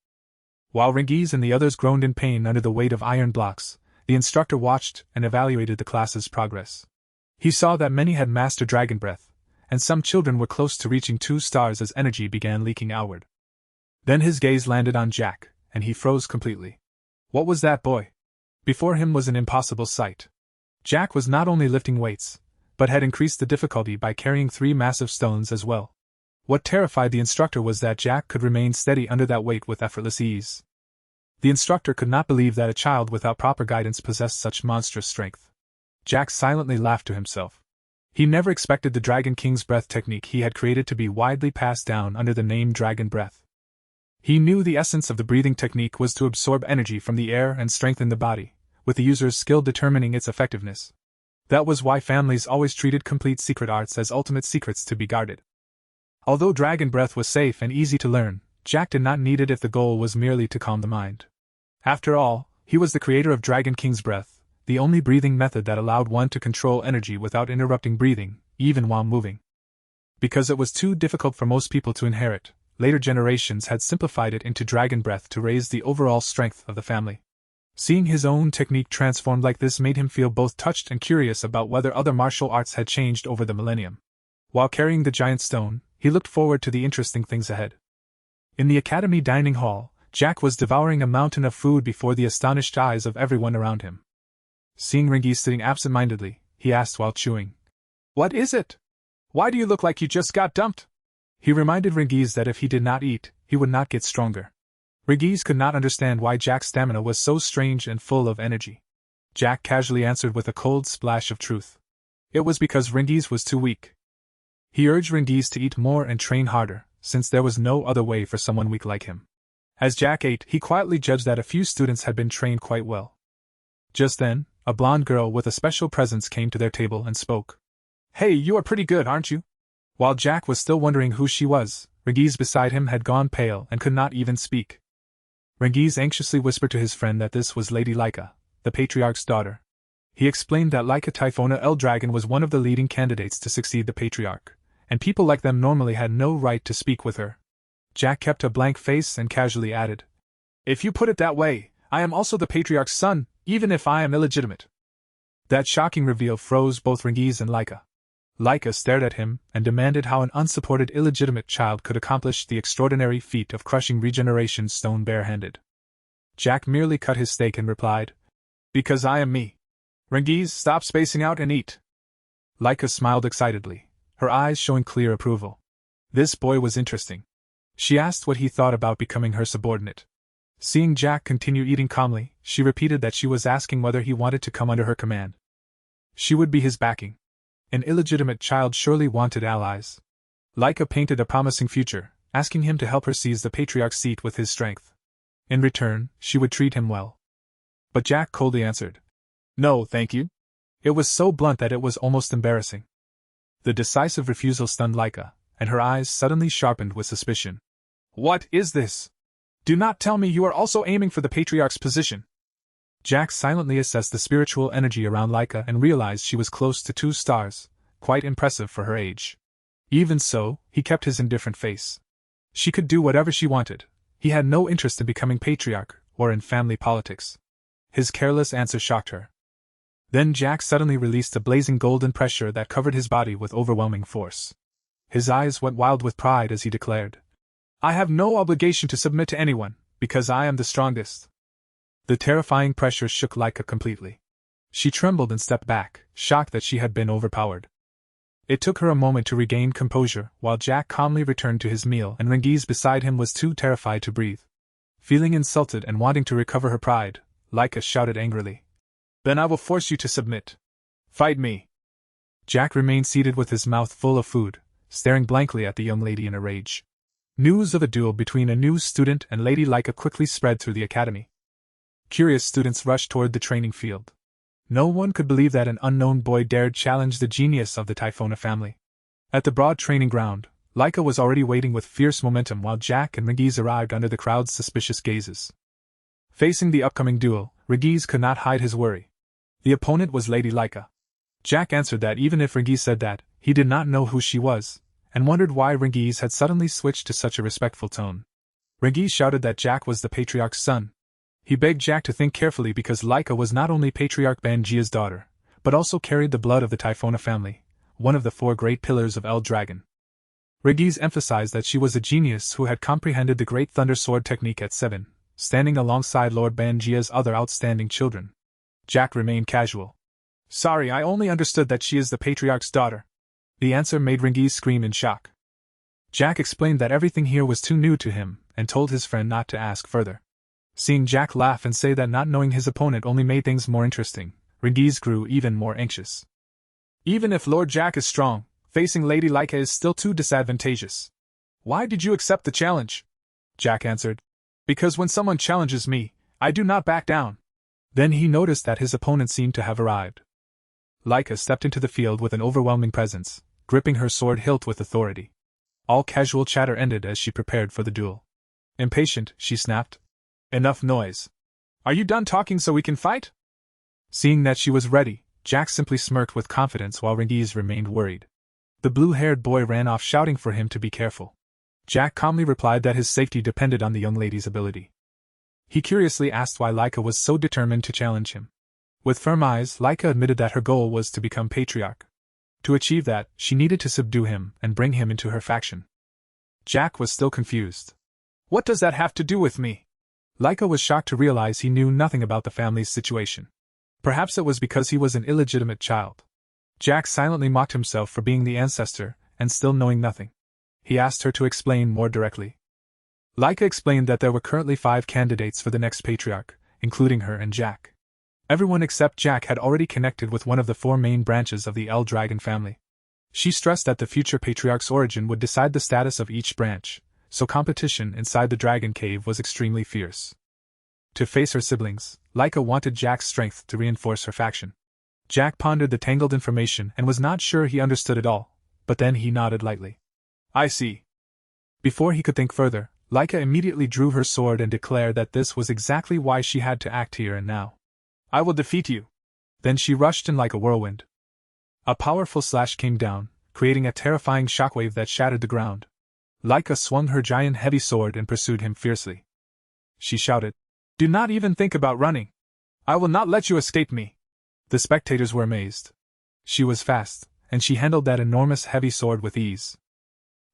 While Reincarnates and the others groaned in pain under the weight of iron blocks, the instructor watched and evaluated the class's progress. He saw that many had mastered dragon breath, and some children were close to reaching 2 stars as energy began leaking outward. Then his gaze landed on Jack, and he froze completely. What was that boy? Before him was an impossible sight. Jack was not only lifting weights, but had increased the difficulty by carrying 3 massive stones as well. What terrified the instructor was that Jack could remain steady under that weight with effortless ease. The instructor could not believe that a child without proper guidance possessed such monstrous strength. Jack silently laughed to himself. He never expected the Dragon King's breath technique he had created to be widely passed down under the name Dragon Breath. He knew the essence of the breathing technique was to absorb energy from the air and strengthen the body, with the user's skill determining its effectiveness. That was why families always treated complete secret arts as ultimate secrets to be guarded. Although Dragon Breath was safe and easy to learn, Jack did not need it if the goal was merely to calm the mind. After all, he was the creator of Dragon King's Breath, the only breathing method that allowed one to control energy without interrupting breathing, even while moving. Because it was too difficult for most people to inherit, later generations had simplified it into dragon breath to raise the overall strength of the family. Seeing his own technique transformed like this made him feel both touched and curious about whether other martial arts had changed over the millennium. While carrying the giant stone, he looked forward to the interesting things ahead. In the academy dining hall, Jack was devouring a mountain of food before the astonished eyes of everyone around him. Seeing Ringies sitting absent-mindedly, he asked while chewing, "What is it? Why do you look like you just got dumped?" He reminded Ringies that if he did not eat, he would not get stronger. Ringies could not understand why Jack's stamina was so strange and full of energy. Jack casually answered with a cold splash of truth. It was because Ringies was too weak. He urged Ringies to eat more and train harder, since there was no other way for someone weak like him. As Jack ate, he quietly judged that a few students had been trained quite well. Just then, a blonde girl with a special presence came to their table and spoke. "Hey, you are pretty good, aren't you?" While Jack was still wondering who she was, Ringies beside him had gone pale and could not even speak. Ringies anxiously whispered to his friend that this was Lady Laika, the patriarch's daughter. He explained that Laika Typhona El Dragon was one of the leading candidates to succeed the patriarch, and people like them normally had no right to speak with her. Jack kept a blank face and casually added, "If you put it that way, I am also the patriarch's son, even if I am illegitimate." That shocking reveal froze both Ringies and Laika. Laika stared at him and demanded how an unsupported illegitimate child could accomplish the extraordinary feat of crushing regeneration stone bare-handed. Jack merely cut his steak and replied, "Because I am me. Ringies, stop spacing out and eat." Laika smiled excitedly, her eyes showing clear approval. This boy was interesting. She asked what he thought about becoming her subordinate. Seeing Jack continue eating calmly, she repeated that she was asking whether he wanted to come under her command. She would be his backing. An illegitimate child surely wanted allies. Laika painted a promising future, asking him to help her seize the patriarch's seat with his strength. In return, she would treat him well. But Jack coldly answered, "No, thank you." It was so blunt that it was almost embarrassing. The decisive refusal stunned Laika, and her eyes suddenly sharpened with suspicion. "What is this? Do not tell me you are also aiming for the patriarch's position." Jack silently assessed the spiritual energy around Laika and realized she was close to 2 stars, quite impressive for her age. Even so, he kept his indifferent face. She could do whatever she wanted. He had no interest in becoming patriarch or in family politics. His careless answer shocked her. Then Jack suddenly released a blazing golden pressure that covered his body with overwhelming force. His eyes went wild with pride as he declared, "I have no obligation to submit to anyone, because I am the strongest." The terrifying pressure shook Laika completely. She trembled and stepped back, shocked that she had been overpowered. It took her a moment to regain composure, while Jack calmly returned to his meal and Ringies beside him was too terrified to breathe. Feeling insulted and wanting to recover her pride, Laika shouted angrily, "Then I will force you to submit. Fight me." Jack remained seated with his mouth full of food, staring blankly at the young lady in a rage. News of a duel between a new student and Lady Laika quickly spread through the academy. Curious students rushed toward the training field. No one could believe that an unknown boy dared challenge the genius of the Typhona family. At the broad training ground, Laika was already waiting with fierce momentum while Jack and Ringies arrived under the crowd's suspicious gazes. Facing the upcoming duel, Ringies could not hide his worry. The opponent was Lady Laika. Jack answered that even if Ringies said that, he did not know who she was, and wondered why Ringies had suddenly switched to such a respectful tone. Ringies shouted that Jack was the patriarch's son. He begged Jack to think carefully because Laika was not only Patriarch Banjia's daughter, but also carried the blood of the Typhona family, one of the 4 great pillars of El Dragon. Ringies emphasized that she was a genius who had comprehended the Great Thunder Sword technique at 7, standing alongside Lord Banjia's other outstanding children. Jack remained casual. "Sorry, I only understood that she is the Patriarch's daughter." The answer made Ringies scream in shock. Jack explained that everything here was too new to him, and told his friend not to ask further. Seeing Jack laugh and say that not knowing his opponent only made things more interesting, Ringies grew even more anxious. "Even if Lord Jack is strong, facing Lady Laika is still too disadvantageous. Why did you accept the challenge?" Jack answered, "Because when someone challenges me, I do not back down." Then he noticed that his opponent seemed to have arrived. Laika stepped into the field with an overwhelming presence, gripping her sword hilt with authority. All casual chatter ended as she prepared for the duel. Impatient, she snapped, "Enough noise. Are you done talking so we can fight?" Seeing that she was ready, Jack simply smirked with confidence while Ringies remained worried. The blue-haired boy ran off shouting for him to be careful. Jack calmly replied that his safety depended on the young lady's ability. He curiously asked why Laika was so determined to challenge him. With firm eyes, Laika admitted that her goal was to become patriarch. To achieve that, she needed to subdue him and bring him into her faction. Jack was still confused. What does that have to do with me? Laika was shocked to realize he knew nothing about the family's situation. Perhaps it was because he was an illegitimate child. Jack silently mocked himself for being the ancestor and still knowing nothing. He asked her to explain more directly. Laika explained that there were currently 5 candidates for the next patriarch, including her and Jack. Everyone except Jack had already connected with one of the 4 main branches of the El Dragon family. She stressed that the future patriarch's origin would decide the status of each branch, so competition inside the dragon cave was extremely fierce. To face her siblings, Laika wanted Jack's strength to reinforce her faction. Jack pondered the tangled information and was not sure he understood it all, but then he nodded lightly. I see. Before he could think further, Laika immediately drew her sword and declared that this was exactly why she had to act here and now. I will defeat you. Then she rushed in like a whirlwind. A powerful slash came down, creating a terrifying shockwave that shattered the ground. Laika swung her giant heavy sword and pursued him fiercely. She shouted, Do not even think about running. I will not let you escape me. The spectators were amazed. She was fast, and she handled that enormous heavy sword with ease.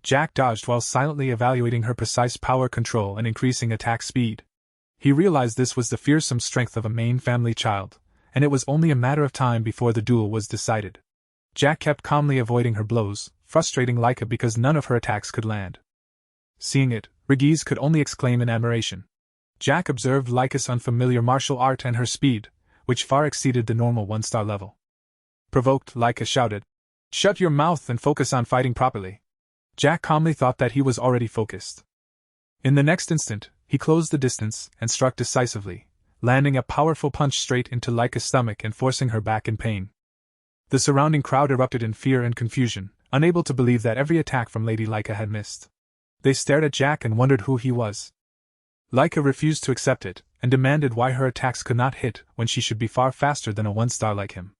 Jack dodged while silently evaluating her precise power control and increasing attack speed. He realized this was the fearsome strength of a main family child, and it was only a matter of time before the duel was decided. Jack kept calmly avoiding her blows, frustrating Laika because none of her attacks could land. Seeing it, Regis could only exclaim in admiration. Jack observed Laika's unfamiliar martial art and her speed, which far exceeded the normal 1-star level. Provoked, Laika shouted, Shut your mouth and focus on fighting properly. Jack calmly thought that he was already focused. In the next instant, he closed the distance and struck decisively, landing a powerful punch straight into Laika's stomach and forcing her back in pain. The surrounding crowd erupted in fear and confusion, unable to believe that every attack from Lady Laika had missed. They stared at Jack and wondered who he was. Laika refused to accept it, and demanded why her attacks could not hit when she should be far faster than a 1-star like him.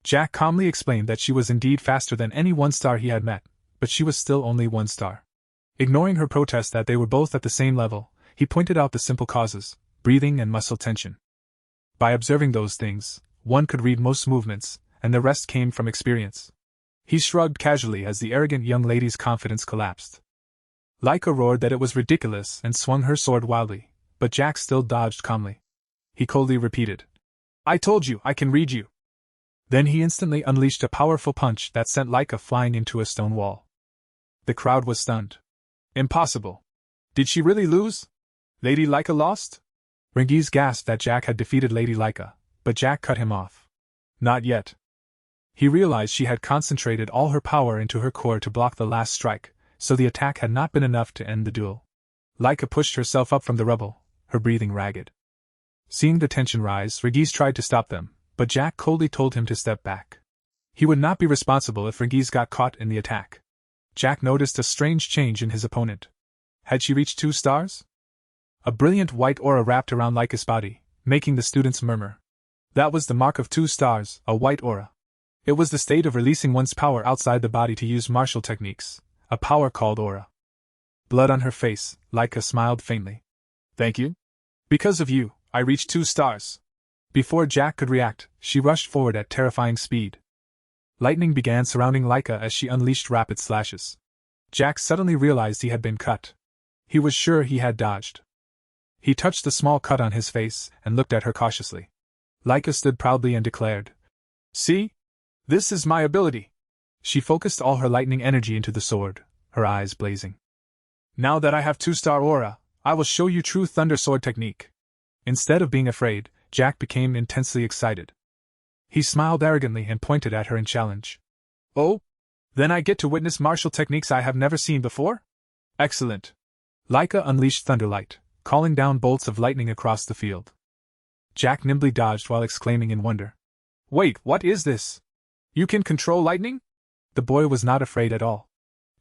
Jack calmly explained that she was indeed faster than any 1-star he had met, but she was still only 1-star. Ignoring her protest that they were both at the same level, he pointed out the simple causes: breathing and muscle tension. By observing those things, one could read most movements, and the rest came from experience. He shrugged casually as the arrogant young lady's confidence collapsed. Laika roared that it was ridiculous and swung her sword wildly, but Jack still dodged calmly. He coldly repeated, I told you, I can read you. Then he instantly unleashed a powerful punch that sent Laika flying into a stone wall. The crowd was stunned. Impossible. Did she really lose? Lady Laika lost? Regis gasped that Jack had defeated Lady Laika, but Jack cut him off. Not yet. He realized she had concentrated all her power into her core to block the last strike, so the attack had not been enough to end the duel. Laika pushed herself up from the rubble, her breathing ragged. Seeing the tension rise, Regis tried to stop them, but Jack coldly told him to step back. He would not be responsible if Regis got caught in the attack. Jack noticed a strange change in his opponent. Had she reached 2 stars? A brilliant white aura wrapped around Laika's body, making the students murmur. That was the mark of 2 stars, a white aura. It was the state of releasing one's power outside the body to use martial techniques, a power called aura. Blood on her face, Laika smiled faintly. Thank you. Because of you, I reached 2 stars. Before Jack could react, she rushed forward at terrifying speed. Lightning began surrounding Laika as she unleashed rapid slashes. Jack suddenly realized he had been cut. He was sure he had dodged. He touched the small cut on his face and looked at her cautiously. Laika stood proudly and declared, See? This is my ability. She focused all her lightning energy into the sword, her eyes blazing. Now that I have 2-star aura, I will show you true thunder sword technique. Instead of being afraid, Jack became intensely excited. He smiled arrogantly and pointed at her in challenge. Oh? Then I get to witness martial techniques I have never seen before? Excellent. Laika unleashed Thunderlight, calling down bolts of lightning across the field. Jack nimbly dodged while exclaiming in wonder. Wait, what is this? You can control lightning? The boy was not afraid at all.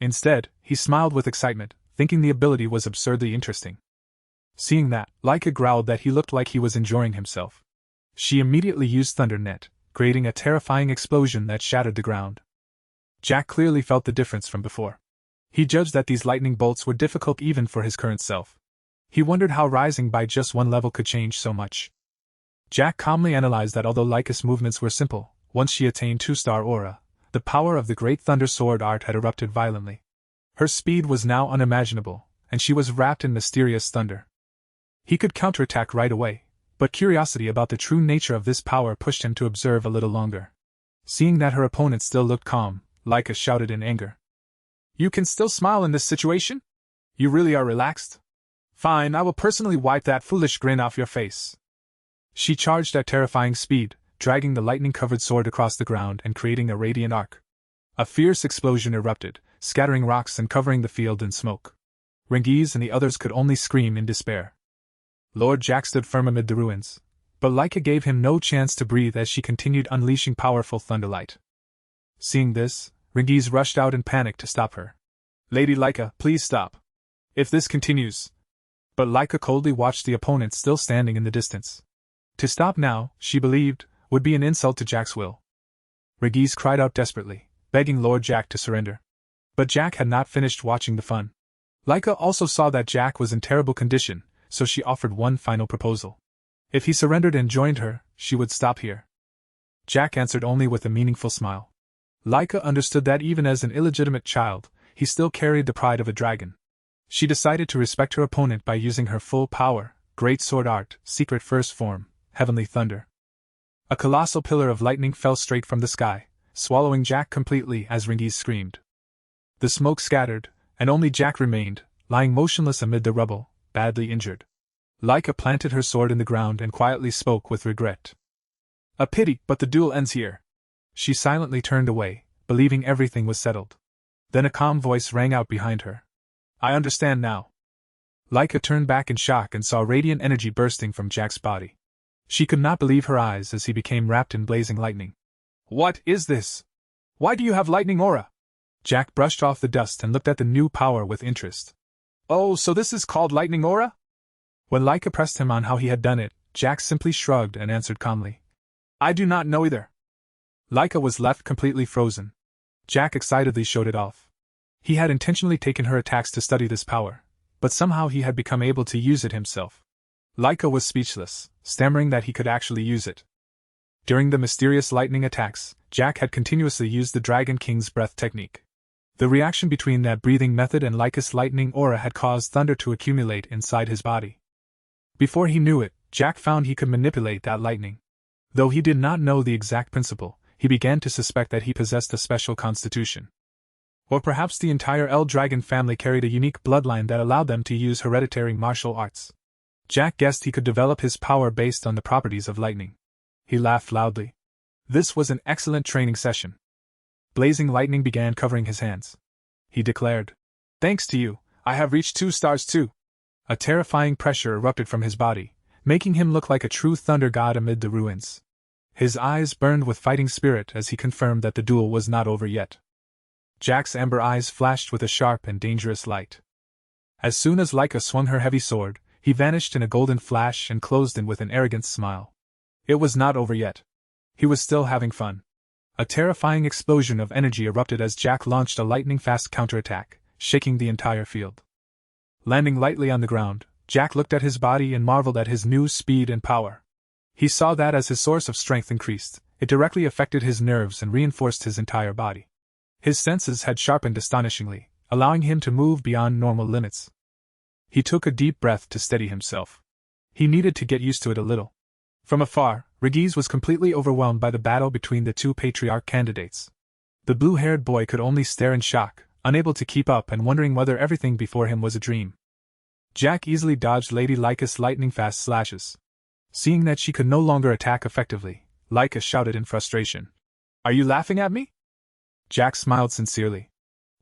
Instead, he smiled with excitement, thinking the ability was absurdly interesting. Seeing that, Laika growled that he looked like he was enjoying himself. She immediately used Thunder Net, creating a terrifying explosion that shattered the ground. Jack clearly felt the difference from before. He judged that these lightning bolts were difficult even for his current self. He wondered how rising by just one level could change so much. Jack calmly analyzed that although Lyca's movements were simple, once she attained 2-star aura, the power of the Great Thunder Sword art had erupted violently. Her speed was now unimaginable, and she was wrapped in mysterious thunder. He could counterattack right away, but curiosity about the true nature of this power pushed him to observe a little longer. Seeing that her opponent still looked calm, Lyca shouted in anger. "You can still smile in this situation? You really are relaxed? Fine, I will personally wipe that foolish grin off your face." She charged at terrifying speed, dragging the lightning-covered sword across the ground and creating a radiant arc. A fierce explosion erupted, scattering rocks and covering the field in smoke. Rengis and the others could only scream in despair. Lord Jack stood firm amid the ruins, but Lyca gave him no chance to breathe as she continued unleashing powerful thunderlight. Seeing this, Rengis rushed out in panic to stop her. "Lady Lyca, please stop. If this continues..." But Lyca coldly watched the opponent still standing in the distance. To stop now, she believed, would be an insult to Jack's will. Rengis cried out desperately, begging Lord Jack to surrender. But Jack had not finished watching the fun. Lyca also saw that Jack was in terrible condition, so she offered one final proposal. If he surrendered and joined her, she would stop here. Jack answered only with a meaningful smile. Lyca understood that even as an illegitimate child, he still carried the pride of a dragon. She decided to respect her opponent by using her full power, great sword art, secret first form, heavenly thunder. A colossal pillar of lightning fell straight from the sky, swallowing Jack completely as Rengis screamed. The smoke scattered, and only Jack remained, lying motionless amid the rubble, badly injured. Lyca planted her sword in the ground and quietly spoke with regret. "A pity, but the duel ends here." She silently turned away, believing everything was settled. Then a calm voice rang out behind her. "I understand now." Lyca turned back in shock and saw radiant energy bursting from Jack's body. She could not believe her eyes as he became wrapped in blazing lightning. "What is this? Why do you have lightning aura?" Jack brushed off the dust and looked at the new power with interest. "Oh, so this is called lightning aura?" When Lyca pressed him on how he had done it, Jack simply shrugged and answered calmly. "I do not know either." Lyca was left completely frozen. Jack excitedly showed it off. He had intentionally taken her attacks to study this power, but somehow he had become able to use it himself. Lyca was speechless, stammering that he could actually use it. During the mysterious lightning attacks, Jack had continuously used the Dragon King's breath technique. The reaction between that breathing method and Lyca's lightning aura had caused thunder to accumulate inside his body. Before he knew it, Jack found he could manipulate that lightning. Though he did not know the exact principle, he began to suspect that he possessed a special constitution. Or perhaps the entire El Dragon family carried a unique bloodline that allowed them to use hereditary martial arts. Jack guessed he could develop his power based on the properties of lightning. He laughed loudly. This was an excellent training session. Blazing lightning began covering his hands. He declared, "Thanks to you, I have reached 2 stars too." A terrifying pressure erupted from his body, making him look like a true thunder god amid the ruins. His eyes burned with fighting spirit as he confirmed that the duel was not over yet. Jack's amber eyes flashed with a sharp and dangerous light. As soon as Lyca swung her heavy sword, he vanished in a golden flash and closed in with an arrogant smile. It was not over yet. He was still having fun. A terrifying explosion of energy erupted as Jack launched a lightning-fast counterattack, shaking the entire field. Landing lightly on the ground, Jack looked at his body and marveled at his new speed and power. He saw that as his source of strength increased, it directly affected his nerves and reinforced his entire body. His senses had sharpened astonishingly, allowing him to move beyond normal limits. He took a deep breath to steady himself. He needed to get used to it a little. From afar, Rengis was completely overwhelmed by the battle between the 2 patriarch candidates. The blue-haired boy could only stare in shock, unable to keep up and wondering whether everything before him was a dream. Jack easily dodged Lady Lyca's lightning-fast slashes. Seeing that she could no longer attack effectively, Lyca shouted in frustration. "Are you laughing at me?" Jack smiled sincerely.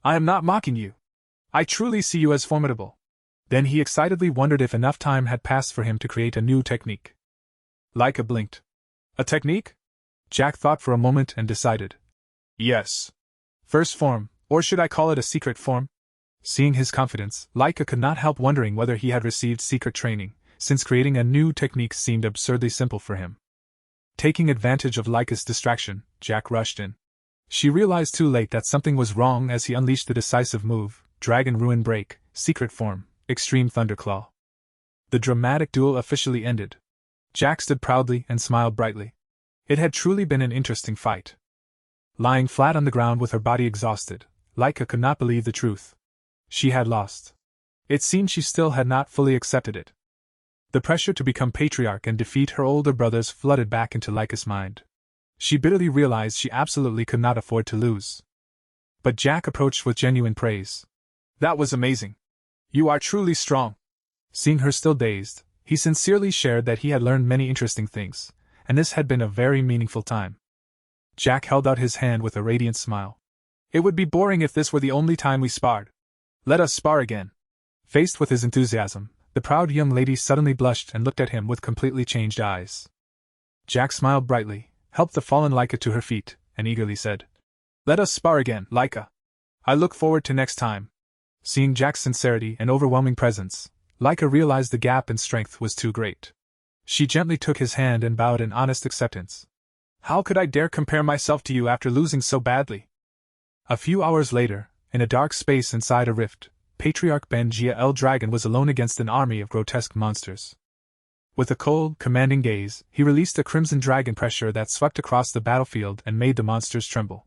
"I am not mocking you. I truly see you as formidable." Then he excitedly wondered if enough time had passed for him to create a new technique. Lyca blinked. "A technique?" Jack thought for a moment and decided. "Yes. First form, or should I call it a secret form?" Seeing his confidence, Lyca could not help wondering whether he had received secret training, since creating a new technique seemed absurdly simple for him. Taking advantage of Lyca's distraction, Jack rushed in. She realized too late that something was wrong as he unleashed the decisive move, Dragon Ruin Break, Secret Form, Extreme Thunderclaw. The dramatic duel officially ended. Jack stood proudly and smiled brightly. It had truly been an interesting fight. Lying flat on the ground with her body exhausted, Laika could not believe the truth. She had lost. It seemed she still had not fully accepted it. The pressure to become patriarch and defeat her older brothers flooded back into Laika's mind. She bitterly realized she absolutely could not afford to lose. But Jack approached with genuine praise. "That was amazing. You are truly strong." Seeing her still dazed, he sincerely shared that he had learned many interesting things, and this had been a very meaningful time. Jack held out his hand with a radiant smile. "It would be boring if this were the only time we sparred. Let us spar again." Faced with his enthusiasm, the proud young lady suddenly blushed and looked at him with completely changed eyes. Jack smiled brightly, helped the fallen Laika to her feet, and eagerly said, "Let us spar again, Laika. I look forward to next time." Seeing Jack's sincerity and overwhelming presence, Laika realized the gap in strength was too great. She gently took his hand and bowed in honest acceptance. "How could I dare compare myself to you after losing so badly?" A few hours later, in a dark space inside a rift, Patriarch Duy Phat El Dragon was alone against an army of grotesque monsters. With a cold, commanding gaze, he released a crimson dragon pressure that swept across the battlefield and made the monsters tremble.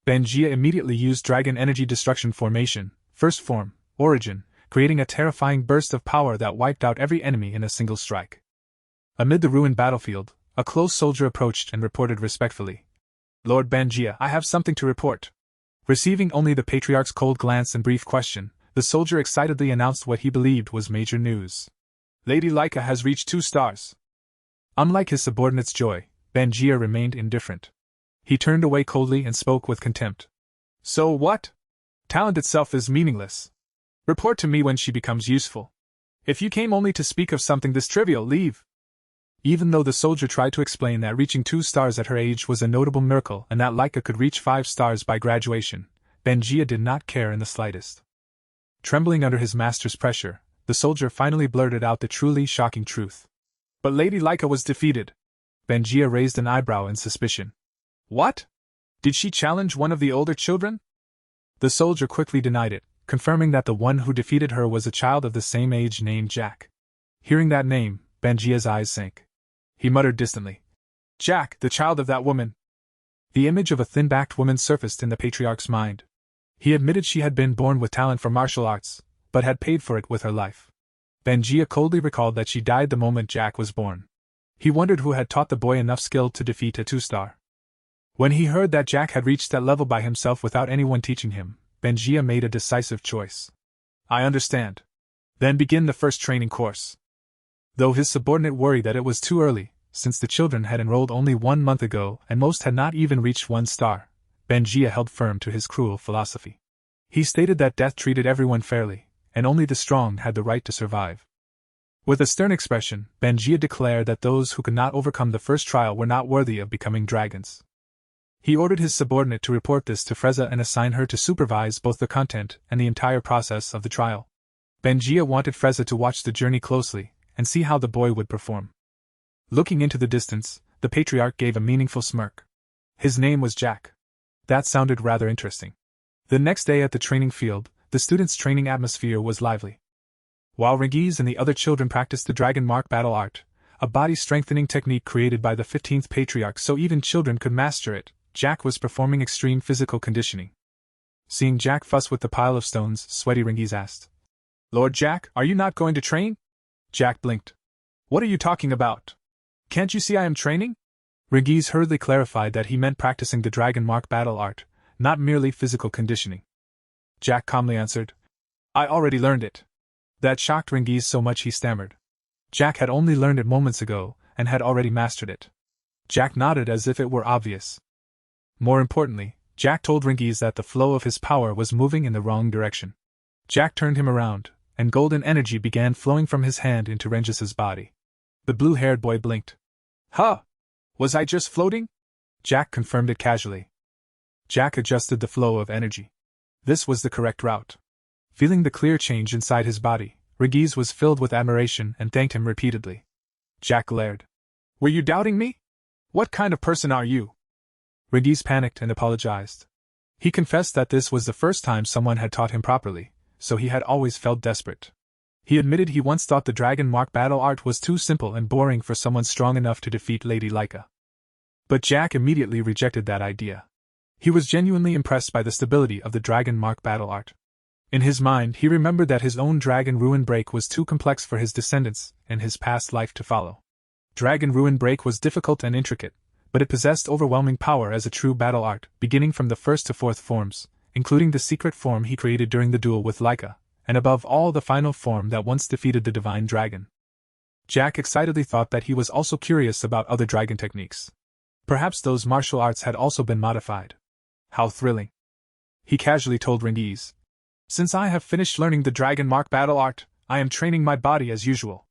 Duy immediately used Dragon Energy Destruction Formation, First Form, Origin, creating a terrifying burst of power that wiped out every enemy in a single strike. Amid the ruined battlefield, a close soldier approached and reported respectfully, "Lord Duy, I have something to report." Receiving only the Patriarch's cold glance and brief question, the soldier excitedly announced what he believed was major news. "Lady Laika has reached 2 stars. Unlike his subordinate's Joy, Duy remained indifferent. He turned away coldly and spoke with contempt. "So what? Talent itself is meaningless. Report to me when she becomes useful. If you came only to speak of something this trivial, leave." Even though the soldier tried to explain that reaching 2 stars at her age was a notable miracle and that Laika could reach 5 stars by graduation, Duy did not care in the slightest. Trembling under his master's pressure, the soldier finally blurted out the truly shocking truth. "But Lady Laika was defeated." Duy raised an eyebrow in suspicion. "What? Did she challenge one of the older children?" The soldier quickly denied it, confirming that the one who defeated her was a child of the same age named Jack. Hearing that name, Duy's eyes sank. He muttered distantly, "Jack, the child of that woman." The image of a thin-backed woman surfaced in the Patriarch's mind. He admitted she had been born with talent for martial arts, but had paid for it with her life. Duy coldly recalled that she died the moment Jack was born. He wondered who had taught the boy enough skill to defeat a 2-star. When he heard that Jack had reached that level by himself without anyone teaching him, Duy made a decisive choice. "I understand. Then begin the first training course." Though his subordinate worried that it was too early, since the children had enrolled only 1 month ago and most had not even reached 1 star, Duy held firm to his cruel philosophy. He stated that death treated everyone fairly, and only the strong had the right to survive. With a stern expression, Duy declared that those who could not overcome the first trial were not worthy of becoming dragons. He ordered his subordinate to report this to Frezza and assign her to supervise both the content and the entire process of the trial. Duy wanted Frezza to watch the journey closely and see how the boy would perform. Looking into the distance, the Patriarch gave a meaningful smirk. His name was Jack. That sounded rather interesting. The next day at the training field, the students' training atmosphere was lively. While Rengis and the other children practiced the Dragon Mark battle art, a body-strengthening technique created by the 15th Patriarch so even children could master it, Jack was performing extreme physical conditioning. Seeing Jack fuss with the pile of stones, sweaty Rengis asked, "Lord Jack, are you not going to train?" Jack blinked. "What are you talking about? Can't you see I am training?" Rengis hurriedly clarified that he meant practicing the Dragon Mark battle art, not merely physical conditioning. Jack calmly answered, "I already learned it." That shocked Rengis so much he stammered. Jack had only learned it moments ago, and had already mastered it. Jack nodded as if it were obvious. More importantly, Jack told Rengis that the flow of his power was moving in the wrong direction. Jack turned him around, and golden energy began flowing from his hand into Rengis's body. The blue-haired boy blinked. "Huh! Was I just floating?" Jack confirmed it casually. Jack adjusted the flow of energy. This was the correct route. Feeling the clear change inside his body, Rengis was filled with admiration and thanked him repeatedly. Jack glared. "Were you doubting me? What kind of person are you?" Ringis panicked and apologized. He confessed that this was the first time someone had taught him properly, so he had always felt desperate. He admitted he once thought the dragon mark battle art was too simple and boring for someone strong enough to defeat Lady Laika. But Jack immediately rejected that idea. He was genuinely impressed by the stability of the dragon mark battle art. In his mind, he remembered that his own Dragon Ruin Break was too complex for his descendants and his past life to follow. Dragon Ruin Break was difficult and intricate, but it possessed overwhelming power as a true battle art, beginning from the first to fourth forms, including the secret form he created during the duel with Laika, and above all the final form that once defeated the divine dragon. Jack excitedly thought that he was also curious about other dragon techniques. Perhaps those martial arts had also been modified. How thrilling! He casually told Ringis. Since I have finished learning the dragon mark battle art, I am training my body as usual.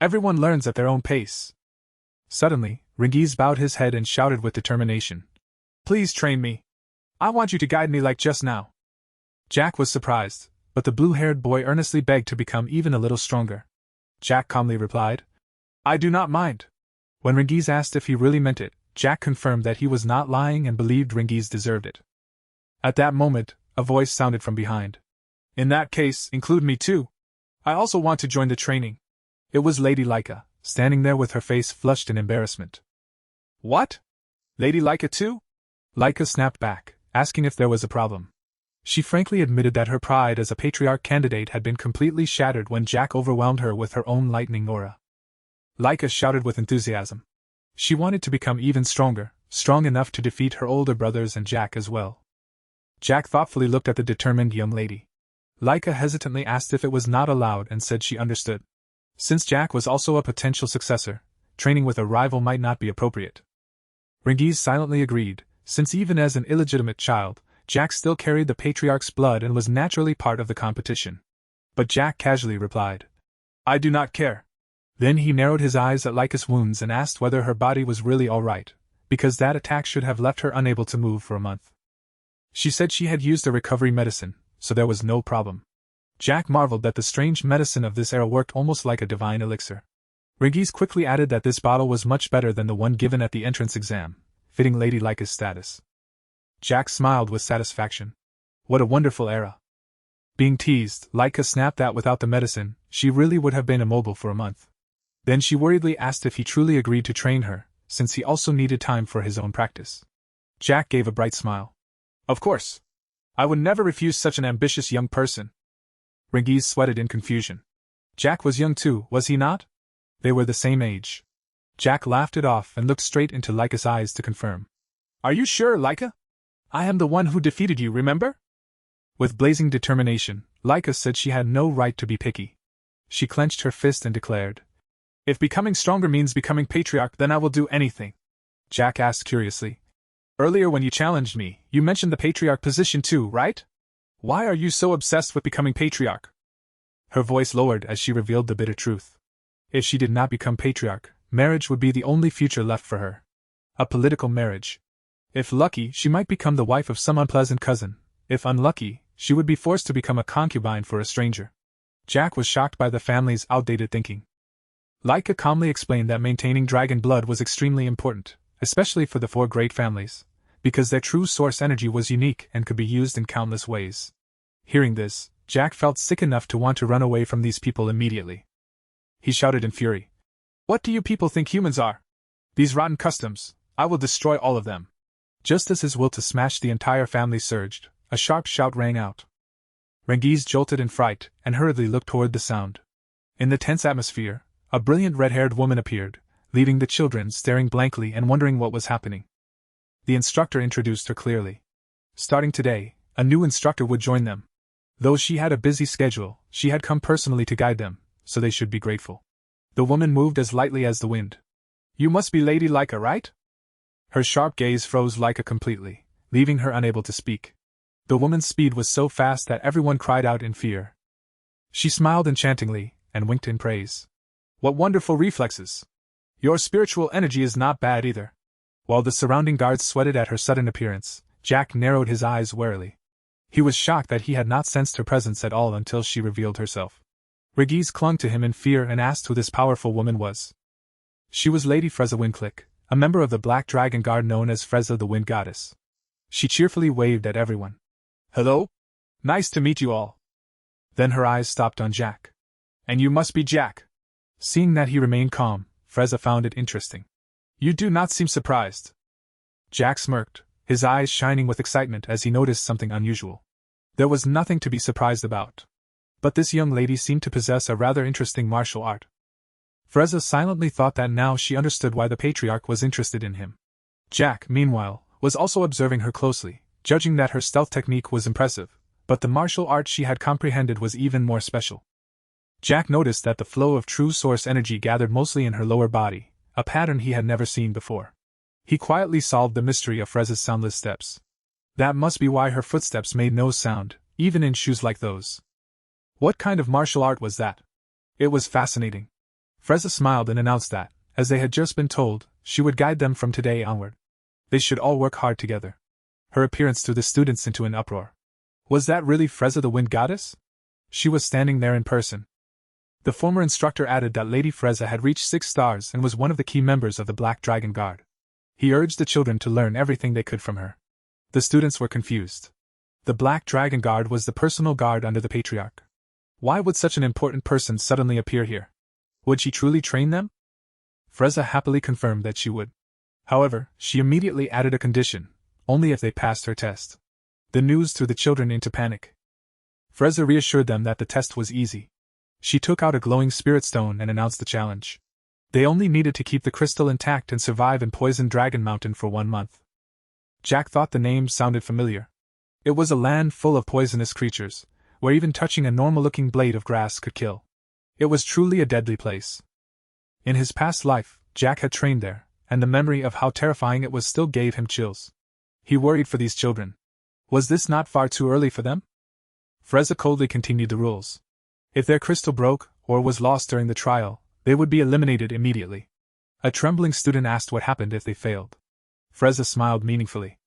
Everyone learns at their own pace. Suddenly, Ringis bowed his head and shouted with determination. Please train me. I want you to guide me like just now. Jack was surprised, but the blue-haired boy earnestly begged to become even a little stronger. Jack calmly replied, I do not mind. When Ringis asked if he really meant it, Jack confirmed that he was not lying and believed Ringis deserved it. At that moment, a voice sounded from behind. In that case, include me too. I also want to join the training. It was Lady Laika, standing there with her face flushed in embarrassment. What? Lady Laika too? Laika snapped back, asking if there was a problem. She frankly admitted that her pride as a patriarch candidate had been completely shattered when Jack overwhelmed her with her own lightning aura. Laika shouted with enthusiasm. She wanted to become even stronger, strong enough to defeat her older brothers and Jack as well. Jack thoughtfully looked at the determined young lady. Laika hesitantly asked if it was not allowed and said she understood. Since Jack was also a potential successor, training with a rival might not be appropriate. Ringis silently agreed, since even as an illegitimate child, Jack still carried the patriarch's blood and was naturally part of the competition. But Jack casually replied, I do not care. Then he narrowed his eyes at Laika's wounds and asked whether her body was really all right, because that attack should have left her unable to move for a month. She said she had used a recovery medicine, so there was no problem. Jack marveled that the strange medicine of this era worked almost like a divine elixir. Ringis quickly added that this bottle was much better than the one given at the entrance exam, fitting Lady Laika's status. Jack smiled with satisfaction. What a wonderful era. Being teased, Laika snapped that without the medicine, she really would have been immobile for a month. Then she worriedly asked if he truly agreed to train her, since he also needed time for his own practice. Jack gave a bright smile. Of course. I would never refuse such an ambitious young person. Ringis sweated in confusion. Jack was young too, was he not? They were the same age. Jack laughed it off and looked straight into Laika's eyes to confirm. Are you sure, Laika? I am the one who defeated you, remember? With blazing determination, Laika said she had no right to be picky. She clenched her fist and declared, If becoming stronger means becoming patriarch, then I will do anything. Jack asked curiously. Earlier when you challenged me, you mentioned the patriarch position too, right? Why are you so obsessed with becoming patriarch? Her voice lowered as she revealed the bitter truth. If she did not become patriarch, marriage would be the only future left for her. A political marriage. If lucky, she might become the wife of some unpleasant cousin. If unlucky, she would be forced to become a concubine for a stranger. Jack was shocked by the family's outdated thinking. Laika calmly explained that maintaining dragon blood was extremely important, especially for the 4 great families, because their true source energy was unique and could be used in countless ways. Hearing this, Jack felt sick enough to want to run away from these people immediately. He shouted in fury. What do you people think humans are? These rotten customs, I will destroy all of them. Just as his will to smash the entire family surged, a sharp shout rang out. Ringis jolted in fright and hurriedly looked toward the sound. In the tense atmosphere, a brilliant red-haired woman appeared, leaving the children staring blankly and wondering what was happening. The instructor introduced her clearly. Starting today, a new instructor would join them. Though she had a busy schedule, she had come personally to guide them, so they should be grateful. The woman moved as lightly as the wind. You must be Lady Laika, right? Her sharp gaze froze Laika completely, leaving her unable to speak. The woman's speed was so fast that everyone cried out in fear. She smiled enchantingly, and winked in praise. What wonderful reflexes! Your spiritual energy is not bad either. While the surrounding guards sweated at her sudden appearance, Jack narrowed his eyes warily. He was shocked that he had not sensed her presence at all until she revealed herself. Ringis clung to him in fear and asked who this powerful woman was. She was Lady Freza Winclick, a member of the Black Dragon Guard known as Freza the Wind Goddess. She cheerfully waved at everyone. "Hello? Nice to meet you all." Then her eyes stopped on Jack. "And you must be Jack." Seeing that he remained calm, Freza found it interesting. "You do not seem surprised." Jack smirked, his eyes shining with excitement as he noticed something unusual. There was nothing to be surprised about. But this young lady seemed to possess a rather interesting martial art. Freza silently thought that now she understood why the patriarch was interested in him. Jack, meanwhile, was also observing her closely, judging that her stealth technique was impressive, but the martial art she had comprehended was even more special. Jack noticed that the flow of true source energy gathered mostly in her lower body, a pattern he had never seen before. He quietly solved the mystery of Freza's soundless steps. That must be why her footsteps made no sound, even in shoes like those. What kind of martial art was that? It was fascinating. Freza smiled and announced that, as they had just been told, she would guide them from today onward. They should all work hard together. Her appearance threw the students into an uproar. Was that really Freza the Wind Goddess? She was standing there in person. The former instructor added that Lady Freza had reached 6 stars and was one of the key members of the Black Dragon Guard. He urged the children to learn everything they could from her. The students were confused. The Black Dragon Guard was the personal guard under the patriarch. Why would such an important person suddenly appear here? Would she truly train them? Freza happily confirmed that she would. However, she immediately added a condition: only if they passed her test. The news threw the children into panic. Freza reassured them that the test was easy. She took out a glowing spirit stone and announced the challenge. They only needed to keep the crystal intact and survive in Poison Dragon Mountain for 1 month. Jack thought the name sounded familiar. It was a land full of poisonous creatures, where even touching a normal-looking blade of grass could kill. It was truly a deadly place. In his past life, Jack had trained there, and the memory of how terrifying it was still gave him chills. He worried for these children. Was this not far too early for them? Freza coldly continued the rules. If their crystal broke, or was lost during the trial, they would be eliminated immediately. A trembling student asked what happened if they failed. Freza smiled meaningfully.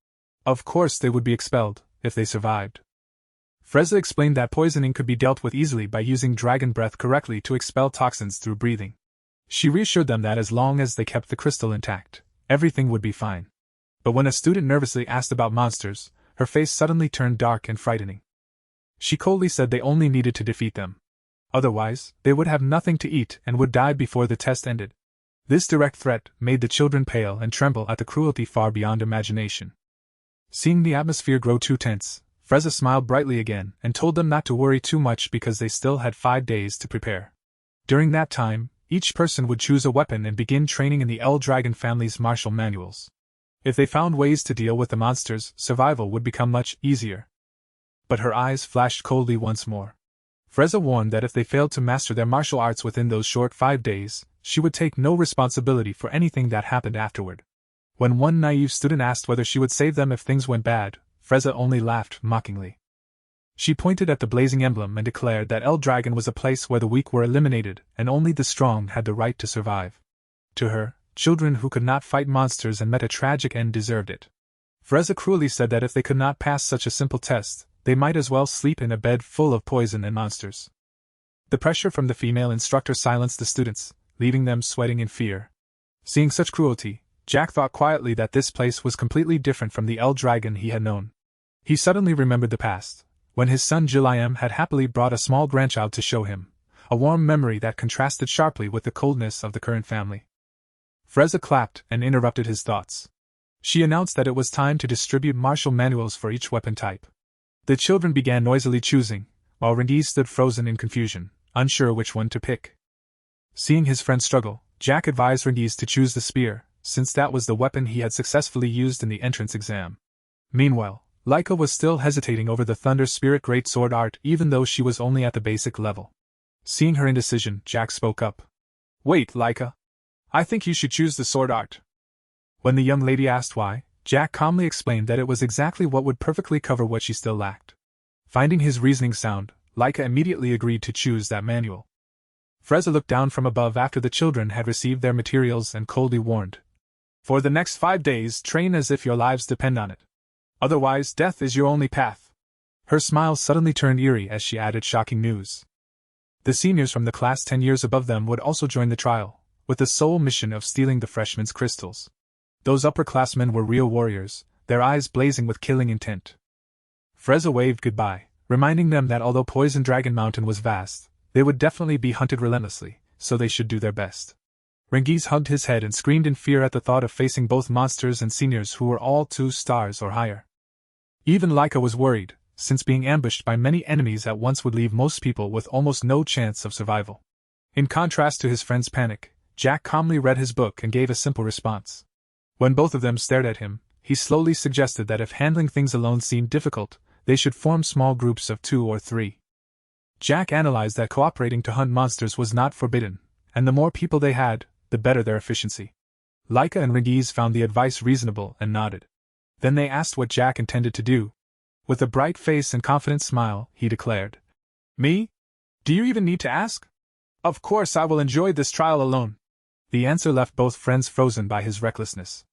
Of course they would be expelled, if they survived. Freza explained that poisoning could be dealt with easily by using dragon breath correctly to expel toxins through breathing. She reassured them that as long as they kept the crystal intact, everything would be fine. But when a student nervously asked about monsters, her face suddenly turned dark and frightening. She coldly said they only needed to defeat them. Otherwise, they would have nothing to eat and would die before the test ended. This direct threat made the children pale and tremble at the cruelty far beyond imagination. Seeing the atmosphere grow too tense, Freza smiled brightly again and told them not to worry too much because they still had 5 days to prepare. During that time, each person would choose a weapon and begin training in the El Dragon family's martial manuals. If they found ways to deal with the monsters, survival would become much easier. But her eyes flashed coldly once more. Freza warned that if they failed to master their martial arts within those short 5 days, she would take no responsibility for anything that happened afterward. When one naive student asked whether she would save them if things went bad, Freza only laughed mockingly. She pointed at the blazing emblem and declared that El Dragon was a place where the weak were eliminated and only the strong had the right to survive. To her, children who could not fight monsters and met a tragic end deserved it. Freza cruelly said that if they could not pass such a simple test, they might as well sleep in a bed full of poison and monsters. The pressure from the female instructor silenced the students, leaving them sweating in fear. Seeing such cruelty, Jack thought quietly that this place was completely different from the El Dragon he had known. He suddenly remembered the past, when his son Jiliam had happily brought a small grandchild to show him, a warm memory that contrasted sharply with the coldness of the current family. Freza clapped and interrupted his thoughts. She announced that it was time to distribute martial manuals for each weapon type. The children began noisily choosing, while Rendiz stood frozen in confusion, unsure which one to pick. Seeing his friend struggle, Jack advised Rendiz to choose the spear, since that was the weapon he had successfully used in the entrance exam. Meanwhile, Laika was still hesitating over the Thunder Spirit Greatsword art even though she was only at the basic level. Seeing her indecision, Jack spoke up. "Wait, Laika. I think you should choose the sword art." When the young lady asked why, Jack calmly explained that it was exactly what would perfectly cover what she still lacked. Finding his reasoning sound, Laika immediately agreed to choose that manual. Freza looked down from above after the children had received their materials and coldly warned. "For the next 5 days, train as if your lives depend on it. Otherwise, death is your only path." Her smile suddenly turned eerie as she added shocking news. The seniors from the class 10 years above them would also join the trial, with the sole mission of stealing the freshmen's crystals. Those upperclassmen were real warriors, their eyes blazing with killing intent. Frezza waved goodbye, reminding them that although Poison Dragon Mountain was vast, they would definitely be hunted relentlessly, so they should do their best. Rengiz hugged his head and screamed in fear at the thought of facing both monsters and seniors who were all 2 stars or higher. Even Laika was worried, since being ambushed by many enemies at once would leave most people with almost no chance of survival. In contrast to his friend's panic, Jack calmly read his book and gave a simple response. When both of them stared at him, he slowly suggested that if handling things alone seemed difficult, they should form small groups of 2 or 3. Jack analyzed that cooperating to hunt monsters was not forbidden, and the more people they had, the better their efficiency. Laika and Rengiz found the advice reasonable and nodded. Then they asked what Jack intended to do. With a bright face and confident smile, he declared, "Me? Do you even need to ask? Of course I will enjoy this trial alone." The answer left both friends frozen by his recklessness.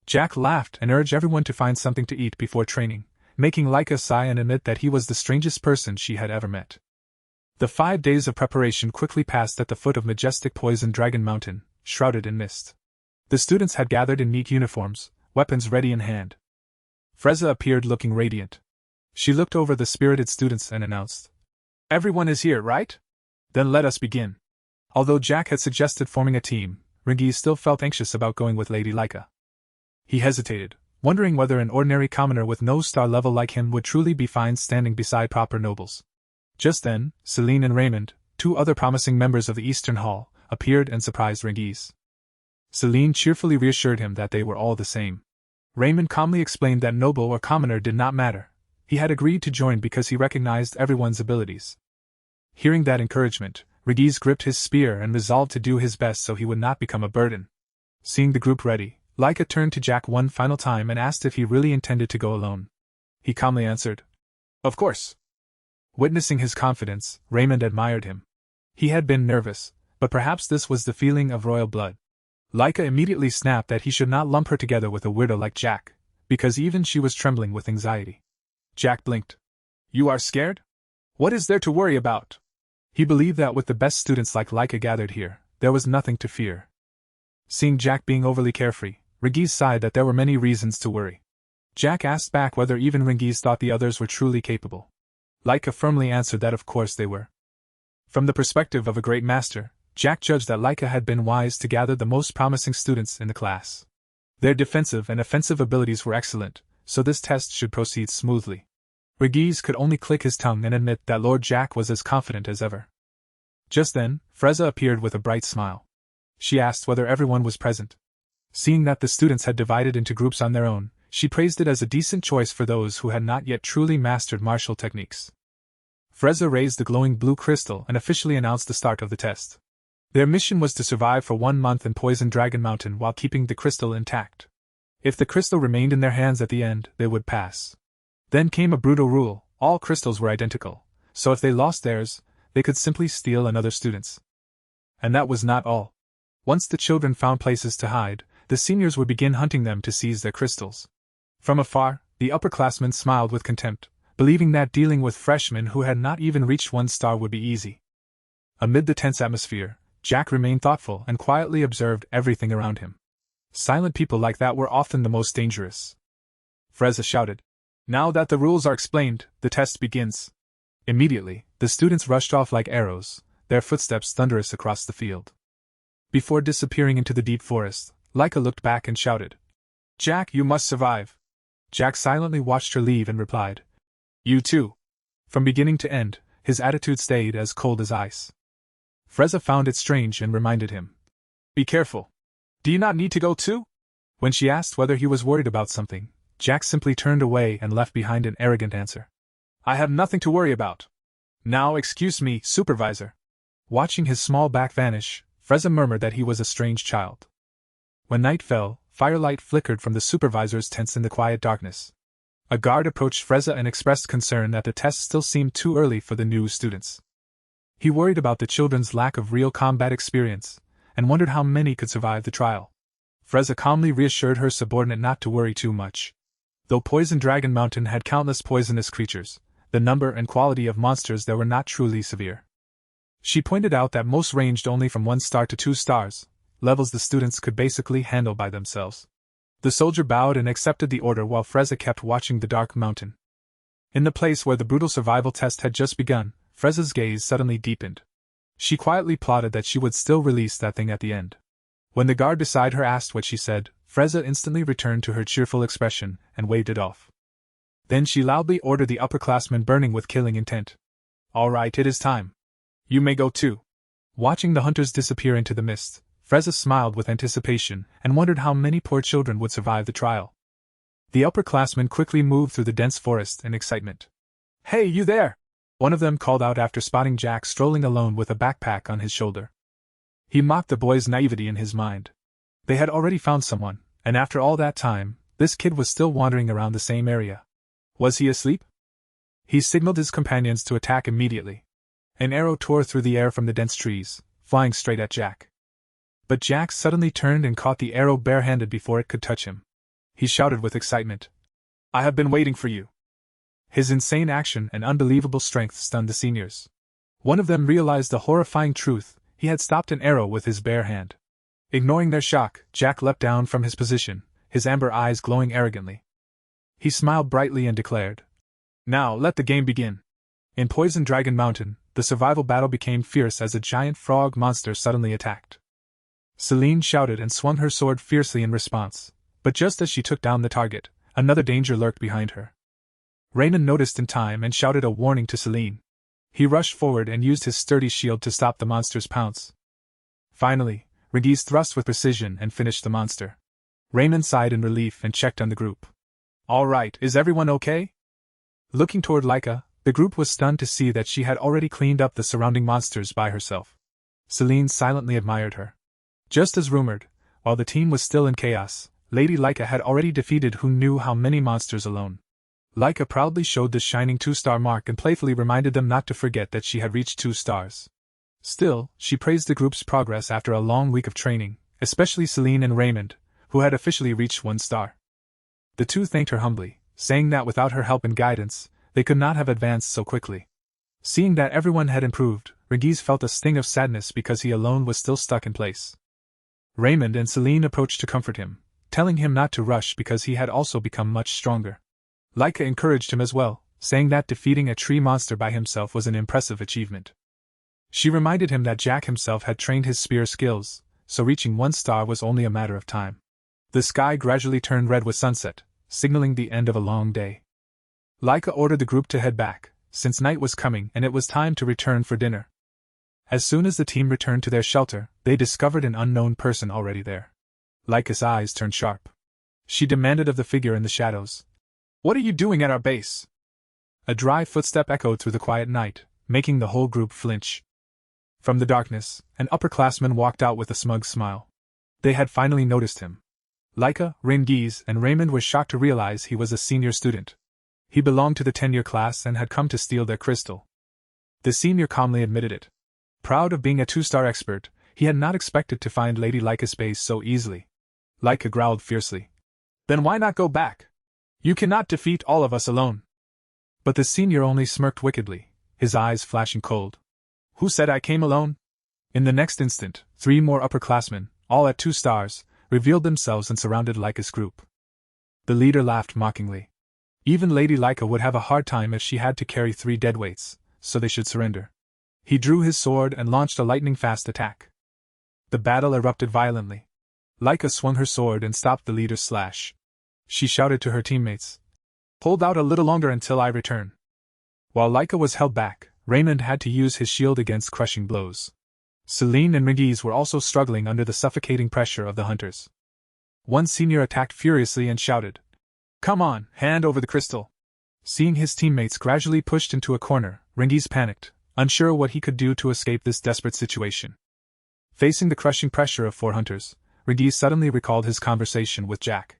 Jack laughed and urged everyone to find something to eat before training, making Laika sigh and admit that he was the strangest person she had ever met. The 5 days of preparation quickly passed at the foot of majestic Poison Dragon Mountain, shrouded in mist. The students had gathered in neat uniforms, weapons ready in hand. Frezza appeared looking radiant. She looked over the spirited students and announced, "Everyone is here, right? Then let us begin." Although Jack had suggested forming a team, Rengiz still felt anxious about going with Lady Laika. He hesitated, wondering whether an ordinary commoner with no star level like him would truly be fine standing beside proper nobles. Just then, Celine and Raymond, 2 other promising members of the Eastern Hall, appeared and surprised Rengiz. Celine cheerfully reassured him that they were all the same. Raymond calmly explained that noble or commoner did not matter. He had agreed to join because he recognized everyone's abilities. Hearing that encouragement, Rengiz gripped his spear and resolved to do his best so he would not become a burden. Seeing the group ready, Laika turned to Jack one final time and asked if he really intended to go alone. He calmly answered, "Of course." Witnessing his confidence, Raymond admired him. He had been nervous, but perhaps this was the feeling of royal blood. Laika immediately snapped that he should not lump her together with a weirdo like Jack, because even she was trembling with anxiety. Jack blinked. "You are scared? What is there to worry about?" He believed that with the best students like Laika gathered here, there was nothing to fear. Seeing Jack being overly carefree, Rengiz sighed that there were many reasons to worry. Jack asked back whether even Rengiz thought the others were truly capable. Laika firmly answered that of course they were. From the perspective of a great master, Jack judged that Laika had been wise to gather the most promising students in the class. Their defensive and offensive abilities were excellent, so this test should proceed smoothly. Rengiz could only click his tongue and admit that Lord Jack was as confident as ever. Just then, Frezza appeared with a bright smile. She asked whether everyone was present. Seeing that the students had divided into groups on their own, she praised it as a decent choice for those who had not yet truly mastered martial techniques. Frezza raised the glowing blue crystal and officially announced the start of the test. Their mission was to survive for 1 month in Poison Dragon Mountain while keeping the crystal intact. If the crystal remained in their hands at the end, they would pass. Then came a brutal rule: all crystals were identical, so if they lost theirs, they could simply steal another student's. And that was not all. Once the children found places to hide, the seniors would begin hunting them to seize their crystals. From afar, the upperclassmen smiled with contempt, believing that dealing with freshmen who had not even reached 1 star would be easy. Amid the tense atmosphere, Jack remained thoughtful and quietly observed everything around him. Silent people like that were often the most dangerous. Frezza shouted, "Now that the rules are explained, the test begins." Immediately, the students rushed off like arrows, their footsteps thunderous across the field. Before disappearing into the deep forest, Laika looked back and shouted, "Jack, you must survive." Jack silently watched her leave and replied, "You too." From beginning to end, his attitude stayed as cold as ice. Frezza found it strange and reminded him, "Be careful. Do you not need to go too?" When she asked whether he was worried about something, Jack simply turned away and left behind an arrogant answer. "I have nothing to worry about. Now excuse me, supervisor." Watching his small back vanish, Frezza murmured that he was a strange child. When night fell, firelight flickered from the supervisor's tents in the quiet darkness. A guard approached Frezza and expressed concern that the test still seemed too early for the new students. He worried about the children's lack of real combat experience, and wondered how many could survive the trial. Frezza calmly reassured her subordinate not to worry too much. Though Poison Dragon Mountain had countless poisonous creatures, the number and quality of monsters there were not truly severe. She pointed out that most ranged only from 1 star to 2 stars, levels the students could basically handle by themselves. The soldier bowed and accepted the order while Frezza kept watching the dark mountain. In the place where the brutal survival test had just begun, Frezza's gaze suddenly deepened. She quietly plotted that she would still release that thing at the end. When the guard beside her asked what she said, Frezza instantly returned to her cheerful expression and waved it off. Then she loudly ordered the upperclassmen burning with killing intent. "All right, it is time. You may go too." Watching the hunters disappear into the mist, Frezza smiled with anticipation and wondered how many poor children would survive the trial. The upperclassmen quickly moved through the dense forest in excitement. "Hey, you there!" one of them called out after spotting Jack strolling alone with a backpack on his shoulder. He mocked the boy's naivety in his mind. They had already found someone, and after all that time, this kid was still wandering around the same area. Was he asleep? He signaled his companions to attack immediately. An arrow tore through the air from the dense trees, flying straight at Jack. But Jack suddenly turned and caught the arrow barehanded before it could touch him. He shouted with excitement, "I have been waiting for you." His insane action and unbelievable strength stunned the seniors. One of them realized the horrifying truth: he had stopped an arrow with his bare hand. Ignoring their shock, Jack leapt down from his position, his amber eyes glowing arrogantly. He smiled brightly and declared, "Now let the game begin." In Poison Dragon Mountain, the survival battle became fierce as a giant frog monster suddenly attacked. Celine shouted and swung her sword fiercely in response, but just as she took down the target, another danger lurked behind her. Raymond noticed in time and shouted a warning to Celine. He rushed forward and used his sturdy shield to stop the monster's pounce. Finally, Regis thrust with precision and finished the monster. Raymond sighed in relief and checked on the group. "All right, is everyone okay?" Looking toward Laika, the group was stunned to see that she had already cleaned up the surrounding monsters by herself. Celine silently admired her. Just as rumored, while the team was still in chaos, Lady Laika had already defeated who knew how many monsters alone. Laika proudly showed the shining 2-star mark and playfully reminded them not to forget that she had reached 2 stars. Still, she praised the group's progress after a long week of training, especially Celine and Raymond, who had officially reached 1 star. The two thanked her humbly, saying that without her help and guidance, they could not have advanced so quickly. Seeing that everyone had improved, Regis felt a sting of sadness because he alone was still stuck in place. Raymond and Celine approached to comfort him, telling him not to rush because he had also become much stronger. Laika encouraged him as well, saying that defeating a tree monster by himself was an impressive achievement. She reminded him that Jack himself had trained his spear skills, so reaching 1 star was only a matter of time. The sky gradually turned red with sunset, signaling the end of a long day. Laika ordered the group to head back, since night was coming and it was time to return for dinner. As soon as the team returned to their shelter, they discovered an unknown person already there. Laika's eyes turned sharp. She demanded of the figure in the shadows, "What are you doing at our base?" A dry footstep echoed through the quiet night, making the whole group flinch. From the darkness, an upperclassman walked out with a smug smile. They had finally noticed him. Laika, Rengis, and Raymond were shocked to realize he was a senior student. He belonged to the 10-year class and had come to steal their crystal. The senior calmly admitted it. Proud of being a 2-star expert, he had not expected to find Lady Laika's base so easily. Laika growled fiercely, "Then why not go back? You cannot defeat all of us alone." But the senior only smirked wickedly, his eyes flashing cold. "Who said I came alone?" In the next instant, 3 more upperclassmen, all at 2 stars, revealed themselves and surrounded Laika's group. The leader laughed mockingly. Even Lady Laika would have a hard time if she had to carry 3 deadweights, so they should surrender. He drew his sword and launched a lightning-fast attack. The battle erupted violently. Laika swung her sword and stopped the leader's slash. She shouted to her teammates, "Hold out a little longer until I return." While Laika was held back, Raymond had to use his shield against crushing blows. Celine and Regis were also struggling under the suffocating pressure of the hunters. One senior attacked furiously and shouted, "Come on, hand over the crystal." Seeing his teammates gradually pushed into a corner, Regis panicked, unsure what he could do to escape this desperate situation. Facing the crushing pressure of 4 hunters, Regis suddenly recalled his conversation with Jack.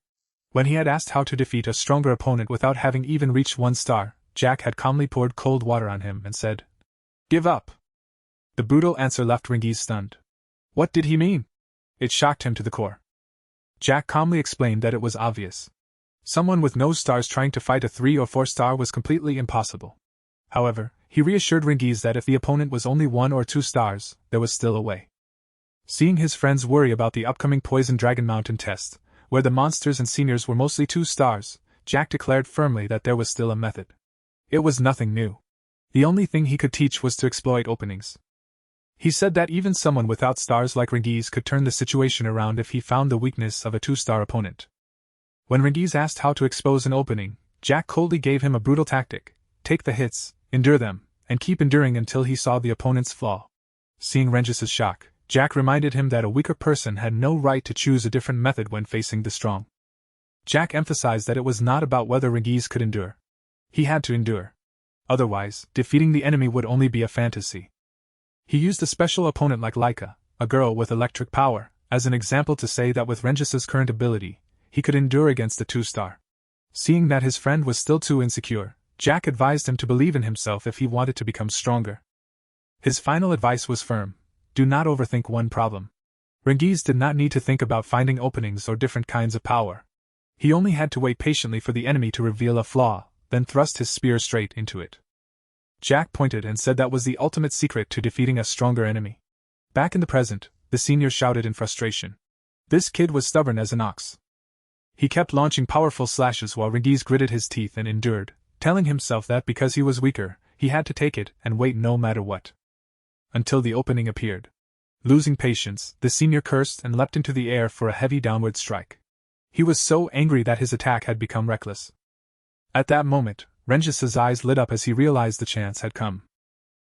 When he had asked how to defeat a stronger opponent without having even reached 1 star, Jack had calmly poured cold water on him and said, "Give up." The brutal answer left Regis stunned. What did he mean? It shocked him to the core. Jack calmly explained that it was obvious. Someone with no stars trying to fight a 3 or 4 star was completely impossible. However, he reassured Regis that if the opponent was only 1 or 2 stars, there was still a way. Seeing his friends worry about the upcoming Poison Dragon Mountain test, where the monsters and seniors were mostly 2 stars, Jack declared firmly that there was still a method. It was nothing new. The only thing he could teach was to exploit openings. He said that even someone without stars like Rengiz could turn the situation around if he found the weakness of a 2-star opponent. When Rengiz asked how to expose an opening, Jack coldly gave him a brutal tactic: take the hits, endure them, and keep enduring until he saw the opponent's flaw. Seeing Rengiz's shock, Jack reminded him that a weaker person had no right to choose a different method when facing the strong. Jack emphasized that it was not about whether Rengiz could endure. He had to endure. Otherwise, defeating the enemy would only be a fantasy. He used a special opponent like Laika, a girl with electric power, as an example to say that with Rengiz's current ability, he could endure against a 2-star. Seeing that his friend was still too insecure, Jack advised him to believe in himself if he wanted to become stronger. His final advice was firm: do not overthink one problem. Rengiz did not need to think about finding openings or different kinds of power. He only had to wait patiently for the enemy to reveal a flaw, then thrust his spear straight into it. Jack pointed and said that was the ultimate secret to defeating a stronger enemy. Back in the present, the senior shouted in frustration. This kid was stubborn as an ox. He kept launching powerful slashes while Rengiz gritted his teeth and endured, telling himself that because he was weaker, he had to take it and wait no matter what. Until the opening appeared. Losing patience, the senior cursed and leapt into the air for a heavy downward strike. He was so angry that his attack had become reckless. At that moment, Rengiz's eyes lit up as he realized the chance had come.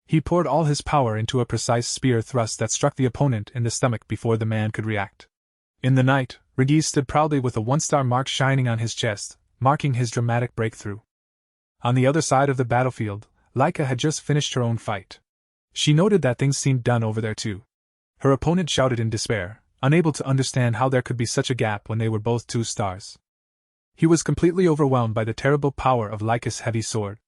He poured all his power into a precise spear thrust that struck the opponent in the stomach before the man could react. In the night, Rengiz stood proudly with a 1-star mark shining on his chest, marking his dramatic breakthrough. On the other side of the battlefield, Laika had just finished her own fight. She noted that things seemed done over there too. Her opponent shouted in despair, unable to understand how there could be such a gap when they were both 2 stars. He was completely overwhelmed by the terrible power of Laika's heavy sword.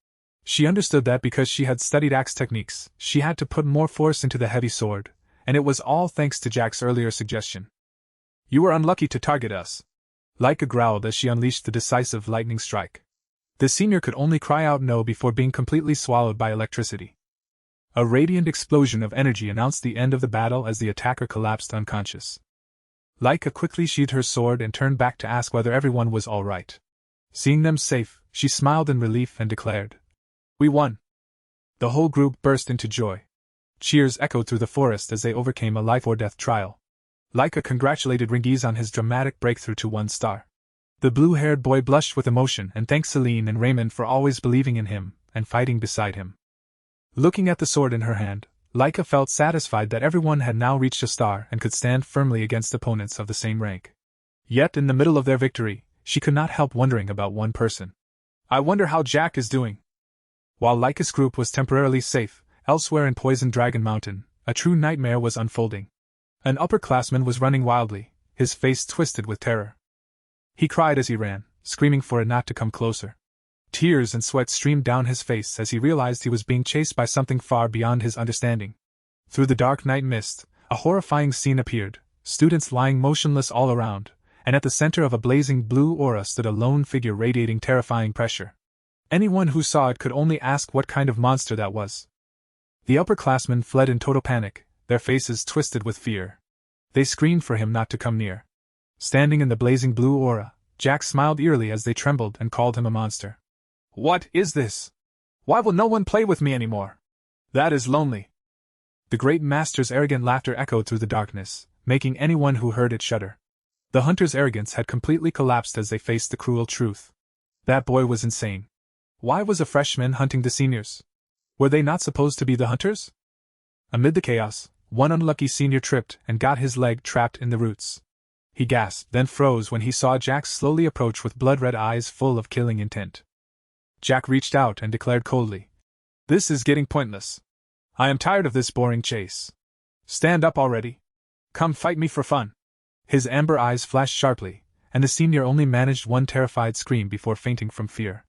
She understood that because she had studied axe techniques, she had to put more force into the heavy sword, and it was all thanks to Jack's earlier suggestion. You were unlucky to target us. Laika growled as she unleashed the decisive lightning strike. The senior could only cry out no before being completely swallowed by electricity. A radiant explosion of energy announced the end of the battle as the attacker collapsed unconscious. Laika quickly sheathed her sword and turned back to ask whether everyone was all right. Seeing them safe, she smiled in relief and declared, "We won." The whole group burst into joy. Cheers echoed through the forest as they overcame a life-or-death trial. Laika congratulated Rengiz on his dramatic breakthrough to 1 star. The blue-haired boy blushed with emotion and thanked Celine and Raymond for always believing in him and fighting beside him. Looking at the sword in her hand, Laika felt satisfied that everyone had now reached a star and could stand firmly against opponents of the same rank. Yet in the middle of their victory, she could not help wondering about one person. I wonder how Jack is doing. While Laika's group was temporarily safe, elsewhere in Poison Dragon Mountain, a true nightmare was unfolding. An upperclassman was running wildly, his face twisted with terror. He cried as he ran, screaming for it not to come closer. Tears and sweat streamed down his face as he realized he was being chased by something far beyond his understanding. Through the dark night mist, a horrifying scene appeared, students lying motionless all around, and at the center of a blazing blue aura stood a lone figure radiating terrifying pressure. Anyone who saw it could only ask what kind of monster that was. The upperclassmen fled in total panic, their faces twisted with fear. They screamed for him not to come near. Standing in the blazing blue aura, Jack smiled eerily as they trembled and called him a monster. What is this? Why will no one play with me anymore? That is lonely. The great master's arrogant laughter echoed through the darkness, making anyone who heard it shudder. The hunter's arrogance had completely collapsed as they faced the cruel truth. That boy was insane. Why was a freshman hunting the seniors? Were they not supposed to be the hunters? Amid the chaos, one unlucky senior tripped and got his leg trapped in the roots. He gasped, then froze when he saw Jack slowly approach with blood-red eyes full of killing intent. Jack reached out and declared coldly, "This is getting pointless. I am tired of this boring chase. Stand up already. Come fight me for fun." His amber eyes flashed sharply, and the senior only managed one terrified scream before fainting from fear.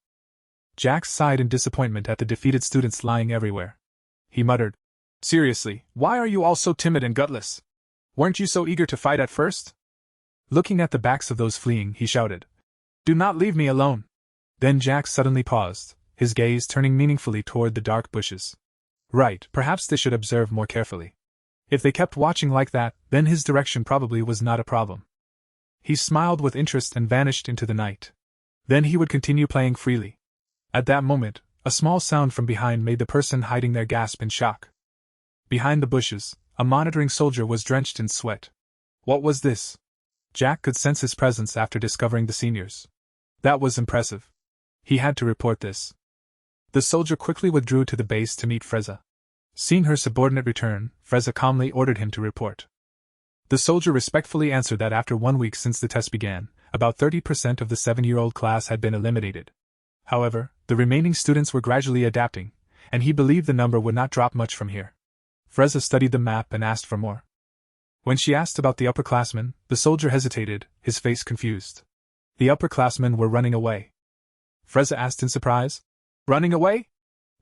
Jack sighed in disappointment at the defeated students lying everywhere. He muttered, "Seriously, why are you all so timid and gutless? Weren't you so eager to fight at first?" Looking at the backs of those fleeing, he shouted, "Do not leave me alone." Then Jack suddenly paused, his gaze turning meaningfully toward the dark bushes. Right, perhaps they should observe more carefully. If they kept watching like that, then his direction probably was not a problem. He smiled with interest and vanished into the night. Then he would continue playing freely. At that moment, a small sound from behind made the person hiding there gasp in shock. Behind the bushes, a monitoring soldier was drenched in sweat. What was this? Jack could sense his presence after discovering the seniors. That was impressive. He had to report this. The soldier quickly withdrew to the base to meet Frezza. Seeing her subordinate return, Frezza calmly ordered him to report. The soldier respectfully answered that after 1 week since the test began, about 30% of the 7-year-old class had been eliminated. However, the remaining students were gradually adapting, and he believed the number would not drop much from here. Frezza studied the map and asked for more. When she asked about the upperclassmen, the soldier hesitated, his face confused. The upperclassmen were running away. Frezza asked in surprise. Running away?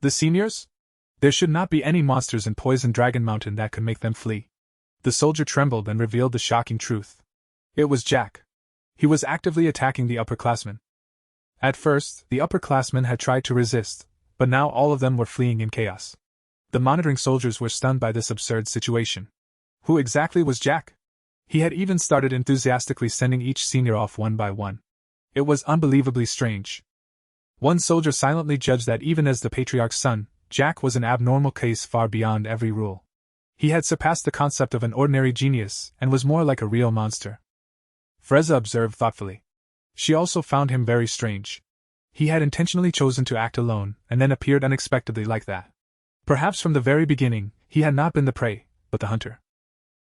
The seniors? There should not be any monsters in Poison Dragon Mountain that could make them flee. The soldier trembled and revealed the shocking truth. It was Jack. He was actively attacking the upperclassmen. At first, the upperclassmen had tried to resist, but now all of them were fleeing in chaos. The monitoring soldiers were stunned by this absurd situation. Who exactly was Jack? He had even started enthusiastically sending each senior off one by one. It was unbelievably strange. One soldier silently judged that even as the patriarch's son, Jack was an abnormal case far beyond every rule. He had surpassed the concept of an ordinary genius and was more like a real monster. Frezza observed thoughtfully. She also found him very strange. He had intentionally chosen to act alone and then appeared unexpectedly like that. Perhaps from the very beginning, he had not been the prey, but the hunter.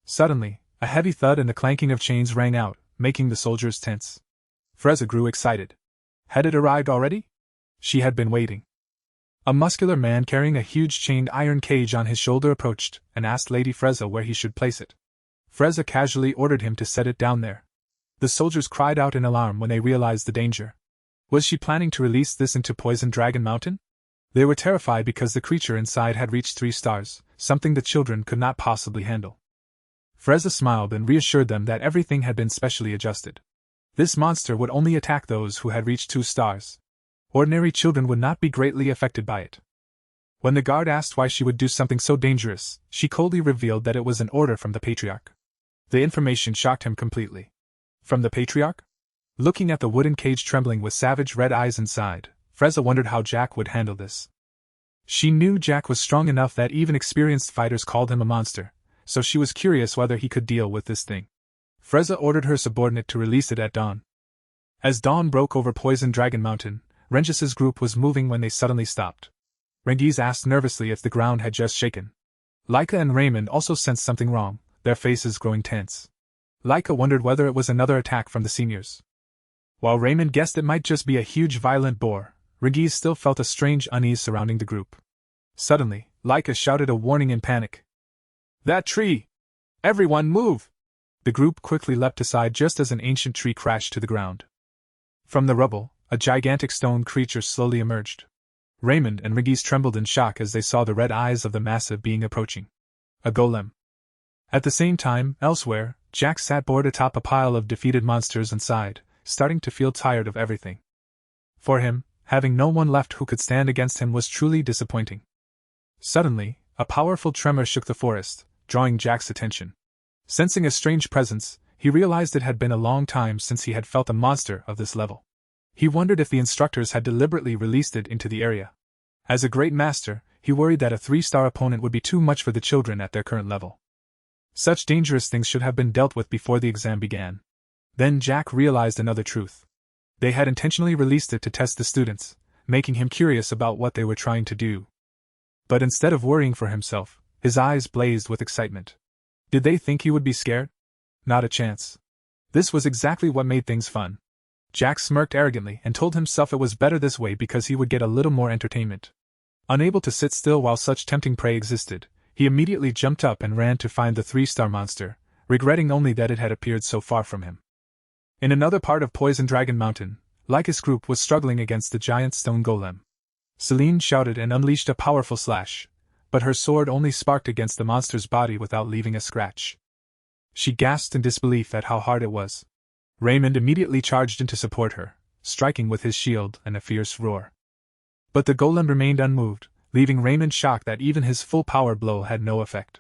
Suddenly, a heavy thud and the clanking of chains rang out, making the soldiers tense. Frezza grew excited. Had it arrived already? She had been waiting. A muscular man carrying a huge chained iron cage on his shoulder approached and asked Lady Frezza where he should place it. Frezza casually ordered him to set it down there. The soldiers cried out in alarm when they realized the danger. Was she planning to release this into Poison Dragon Mountain? They were terrified because the creature inside had reached 3 stars, something the children could not possibly handle. Frezza smiled and reassured them that everything had been specially adjusted. This monster would only attack those who had reached 2 stars. Ordinary children would not be greatly affected by it. When the guard asked why she would do something so dangerous, she coldly revealed that it was an order from the patriarch. The information shocked him completely. From the patriarch? Looking at the wooden cage trembling with savage red eyes inside, Frezza wondered how Jack would handle this. She knew Jack was strong enough that even experienced fighters called him a monster, so she was curious whether he could deal with this thing. Frezza ordered her subordinate to release it at dawn. As dawn broke over Poison Dragon Mountain, Rengis's group was moving when they suddenly stopped. Rengis asked nervously if the ground had just shaken. Laika and Raymond also sensed something wrong, their faces growing tense. Laika wondered whether it was another attack from the seniors. While Raymond guessed it might just be a huge violent boar, Rengis still felt a strange unease surrounding the group. Suddenly, Laika shouted a warning in panic. That tree! Everyone move! The group quickly leapt aside just as an ancient tree crashed to the ground. From the rubble, a gigantic stone creature slowly emerged. Raymond and Rengis trembled in shock as they saw the red eyes of the massive being approaching. A golem. At the same time, elsewhere, Jack sat bored atop a pile of defeated monsters and sighed, starting to feel tired of everything. For him, having no one left who could stand against him was truly disappointing. Suddenly, a powerful tremor shook the forest, drawing Jack's attention. Sensing a strange presence, he realized it had been a long time since he had felt a monster of this level. He wondered if the instructors had deliberately released it into the area. As a great master, he worried that a 3-star opponent would be too much for the children at their current level. Such dangerous things should have been dealt with before the exam began. Then Jack realized another truth. They had intentionally released it to test the students, making him curious about what they were trying to do. But instead of worrying for himself, his eyes blazed with excitement. Did they think he would be scared? Not a chance. This was exactly what made things fun. Jack smirked arrogantly and told himself it was better this way because he would get a little more entertainment. Unable to sit still while such tempting prey existed, he immediately jumped up and ran to find the 3-star monster, regretting only that it had appeared so far from him. In another part of Poison Dragon Mountain, Laika's group was struggling against the giant stone golem. Celine shouted and unleashed a powerful slash, but her sword only sparked against the monster's body without leaving a scratch. She gasped in disbelief at how hard it was. Raymond immediately charged in to support her, striking with his shield and a fierce roar. But the golem remained unmoved, leaving Raymond shocked that even his full power blow had no effect.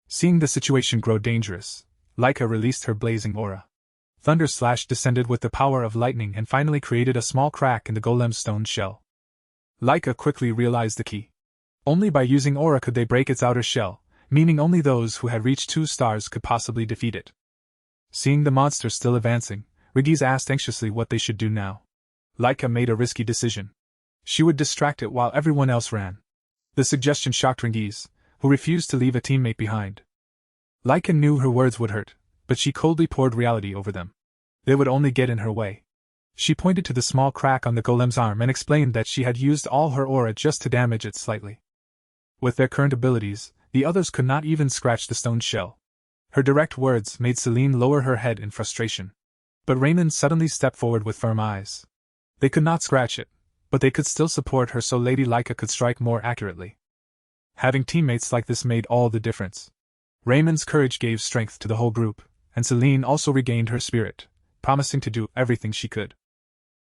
Seeing the situation grow dangerous, Laika released her blazing aura. Thunder Slash descended with the power of lightning and finally created a small crack in the golem's stone shell. Laika quickly realized the key. Only by using aura could they break its outer shell, meaning only those who had reached 2 stars could possibly defeat it. Seeing the monster still advancing, Regis asked anxiously what they should do now. Laika made a risky decision. She would distract it while everyone else ran. The suggestion shocked Regis, who refused to leave a teammate behind. Laika knew her words would hurt, but she coldly poured reality over them. They would only get in her way. She pointed to the small crack on the golem's arm and explained that she had used all her aura just to damage it slightly. With their current abilities, the others could not even scratch the stone shell. Her direct words made Celine lower her head in frustration. But Raymond suddenly stepped forward with firm eyes. They could not scratch it, but they could still support her so Lady Laika could strike more accurately. Having teammates like this made all the difference. Raymond's courage gave strength to the whole group, and Celine also regained her spirit, promising to do everything she could.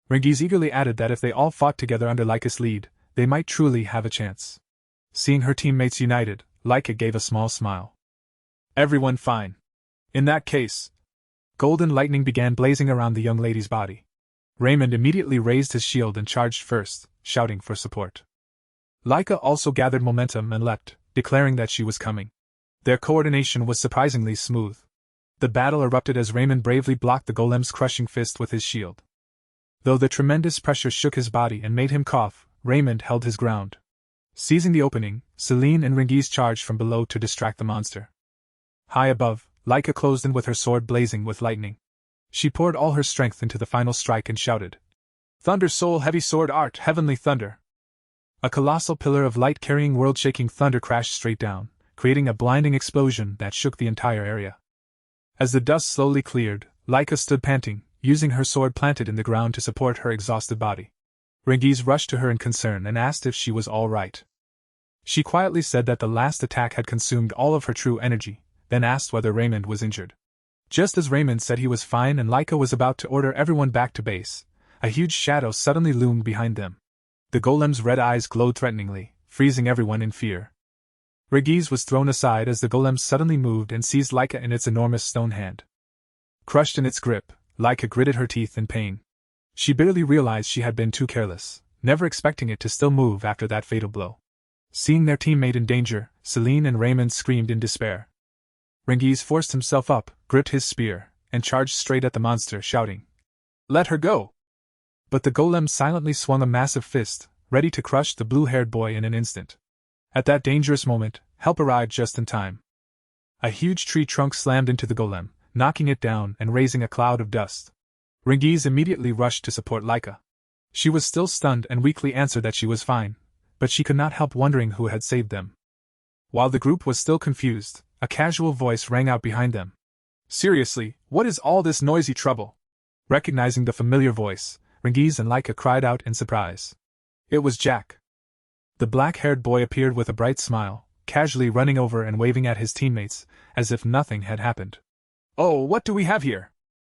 Regis eagerly added that if they all fought together under Laika's lead, they might truly have a chance. Seeing her teammates united, Laika gave a small smile. Everyone fine. In that case. Golden lightning began blazing around the young lady's body. Raymond immediately raised his shield and charged first, shouting for support. Laika also gathered momentum and leapt, declaring that she was coming. Their coordination was surprisingly smooth. The battle erupted as Raymond bravely blocked the golem's crushing fist with his shield. Though the tremendous pressure shook his body and made him cough, Raymond held his ground. Seizing the opening, Celine and Regis charged from below to distract the monster. High above, Laika closed in with her sword blazing with lightning. She poured all her strength into the final strike and shouted, "Thunder Soul Heavy Sword Art Heavenly Thunder!" A colossal pillar of light-carrying world-shaking thunder crashed straight down, creating a blinding explosion that shook the entire area. As the dust slowly cleared, Laika stood panting, using her sword planted in the ground to support her exhausted body. Regis rushed to her in concern and asked if she was all right. She quietly said that the last attack had consumed all of her true energy, then asked whether Raymond was injured. Just as Raymond said he was fine and Laika was about to order everyone back to base, a huge shadow suddenly loomed behind them. The golem's red eyes glowed threateningly, freezing everyone in fear. Regis was thrown aside as the golem suddenly moved and seized Laika in its enormous stone hand. Crushed in its grip, Laika gritted her teeth in pain. She barely realized she had been too careless, never expecting it to still move after that fatal blow. Seeing their teammate in danger, Celine and Raymond screamed in despair. Regis forced himself up, gripped his spear, and charged straight at the monster, shouting, "Let her go!" But the golem silently swung a massive fist, ready to crush the blue-haired boy in an instant. At that dangerous moment, help arrived just in time. A huge tree trunk slammed into the golem, knocking it down and raising a cloud of dust. Regis immediately rushed to support Laika. She was still stunned and weakly answered that she was fine, but she could not help wondering who had saved them. While the group was still confused, a casual voice rang out behind them. "Seriously, what is all this noisy trouble?" Recognizing the familiar voice, Regis and Laika cried out in surprise. It was Jack. The black-haired boy appeared with a bright smile, casually running over and waving at his teammates, as if nothing had happened. "Oh, what do we have here?"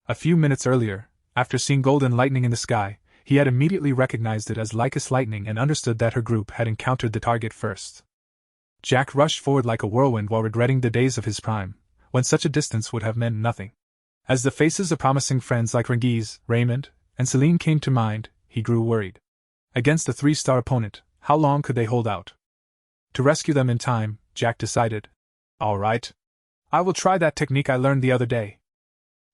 A few minutes earlier, after seeing golden lightning in the sky, he had immediately recognized it as Laika's lightning and understood that her group had encountered the target first. Jack rushed forward like a whirlwind while regretting the days of his prime, when such a distance would have meant nothing. As the faces of promising friends like Regis, Raymond, and Celine came to mind, he grew worried. Against a 3-star opponent, how long could they hold out? To rescue them in time, Jack decided, "All right. I will try that technique I learned the other day."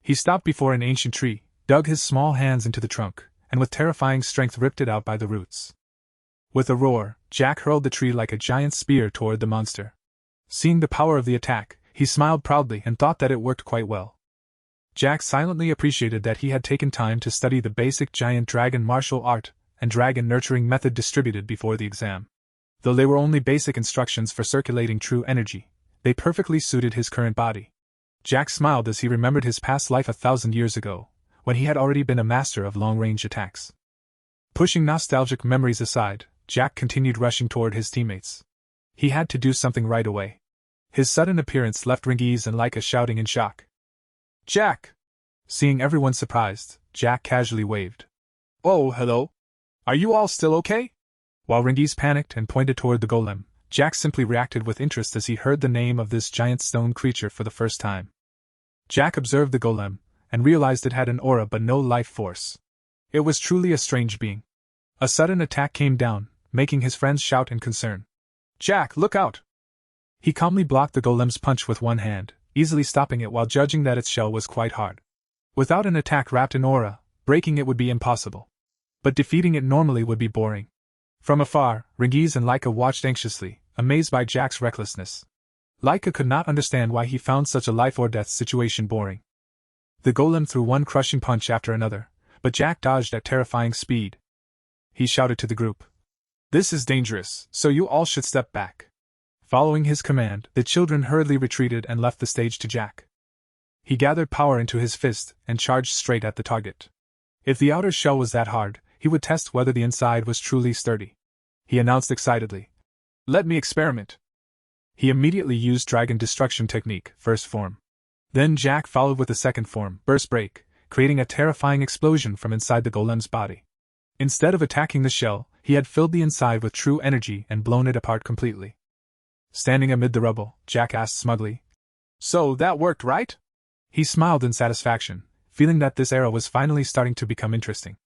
He stopped before an ancient tree, dug his small hands into the trunk, and with terrifying strength ripped it out by the roots. With a roar, Jack hurled the tree like a giant spear toward the monster. Seeing the power of the attack, he smiled proudly and thought that it worked quite well. Jack silently appreciated that he had taken time to study the basic giant dragon martial art and dragon nurturing method distributed before the exam. Though they were only basic instructions for circulating true energy, they perfectly suited his current body. Jack smiled as he remembered his past life 1,000 years ago, when he had already been a master of long-range attacks. Pushing nostalgic memories aside, Jack continued rushing toward his teammates. He had to do something right away. His sudden appearance left Regis and Laika shouting in shock. "Jack!" Seeing everyone surprised, Jack casually waved. "Oh, hello. Are you all still okay?" While Regis panicked and pointed toward the golem, Jack simply reacted with interest as he heard the name of this giant stone creature for the first time. Jack observed the golem, and realized it had an aura but no life force. It was truly a strange being. A sudden attack came down, making his friends shout in concern. "Jack, look out!" He calmly blocked the golem's punch with one hand, easily stopping it while judging that its shell was quite hard. Without an attack wrapped in aura, breaking it would be impossible. But defeating it normally would be boring. From afar, Rengiz and Laika watched anxiously, amazed by Jack's recklessness. Laika could not understand why he found such a life-or-death situation boring. The golem threw one crushing punch after another, but Jack dodged at terrifying speed. He shouted to the group, "This is dangerous, so you all should step back." Following his command, the children hurriedly retreated and left the stage to Jack. He gathered power into his fist and charged straight at the target. If the outer shell was that hard, he would test whether the inside was truly sturdy. He announced excitedly, "Let me experiment." He immediately used Dragon Destruction Technique, first form. Then Jack followed with the second form, Burst Break, creating a terrifying explosion from inside the golem's body. Instead of attacking the shell, he had filled the inside with true energy and blown it apart completely. Standing amid the rubble, Jack asked smugly, "So that worked, right?" He smiled in satisfaction, feeling that this era was finally starting to become interesting.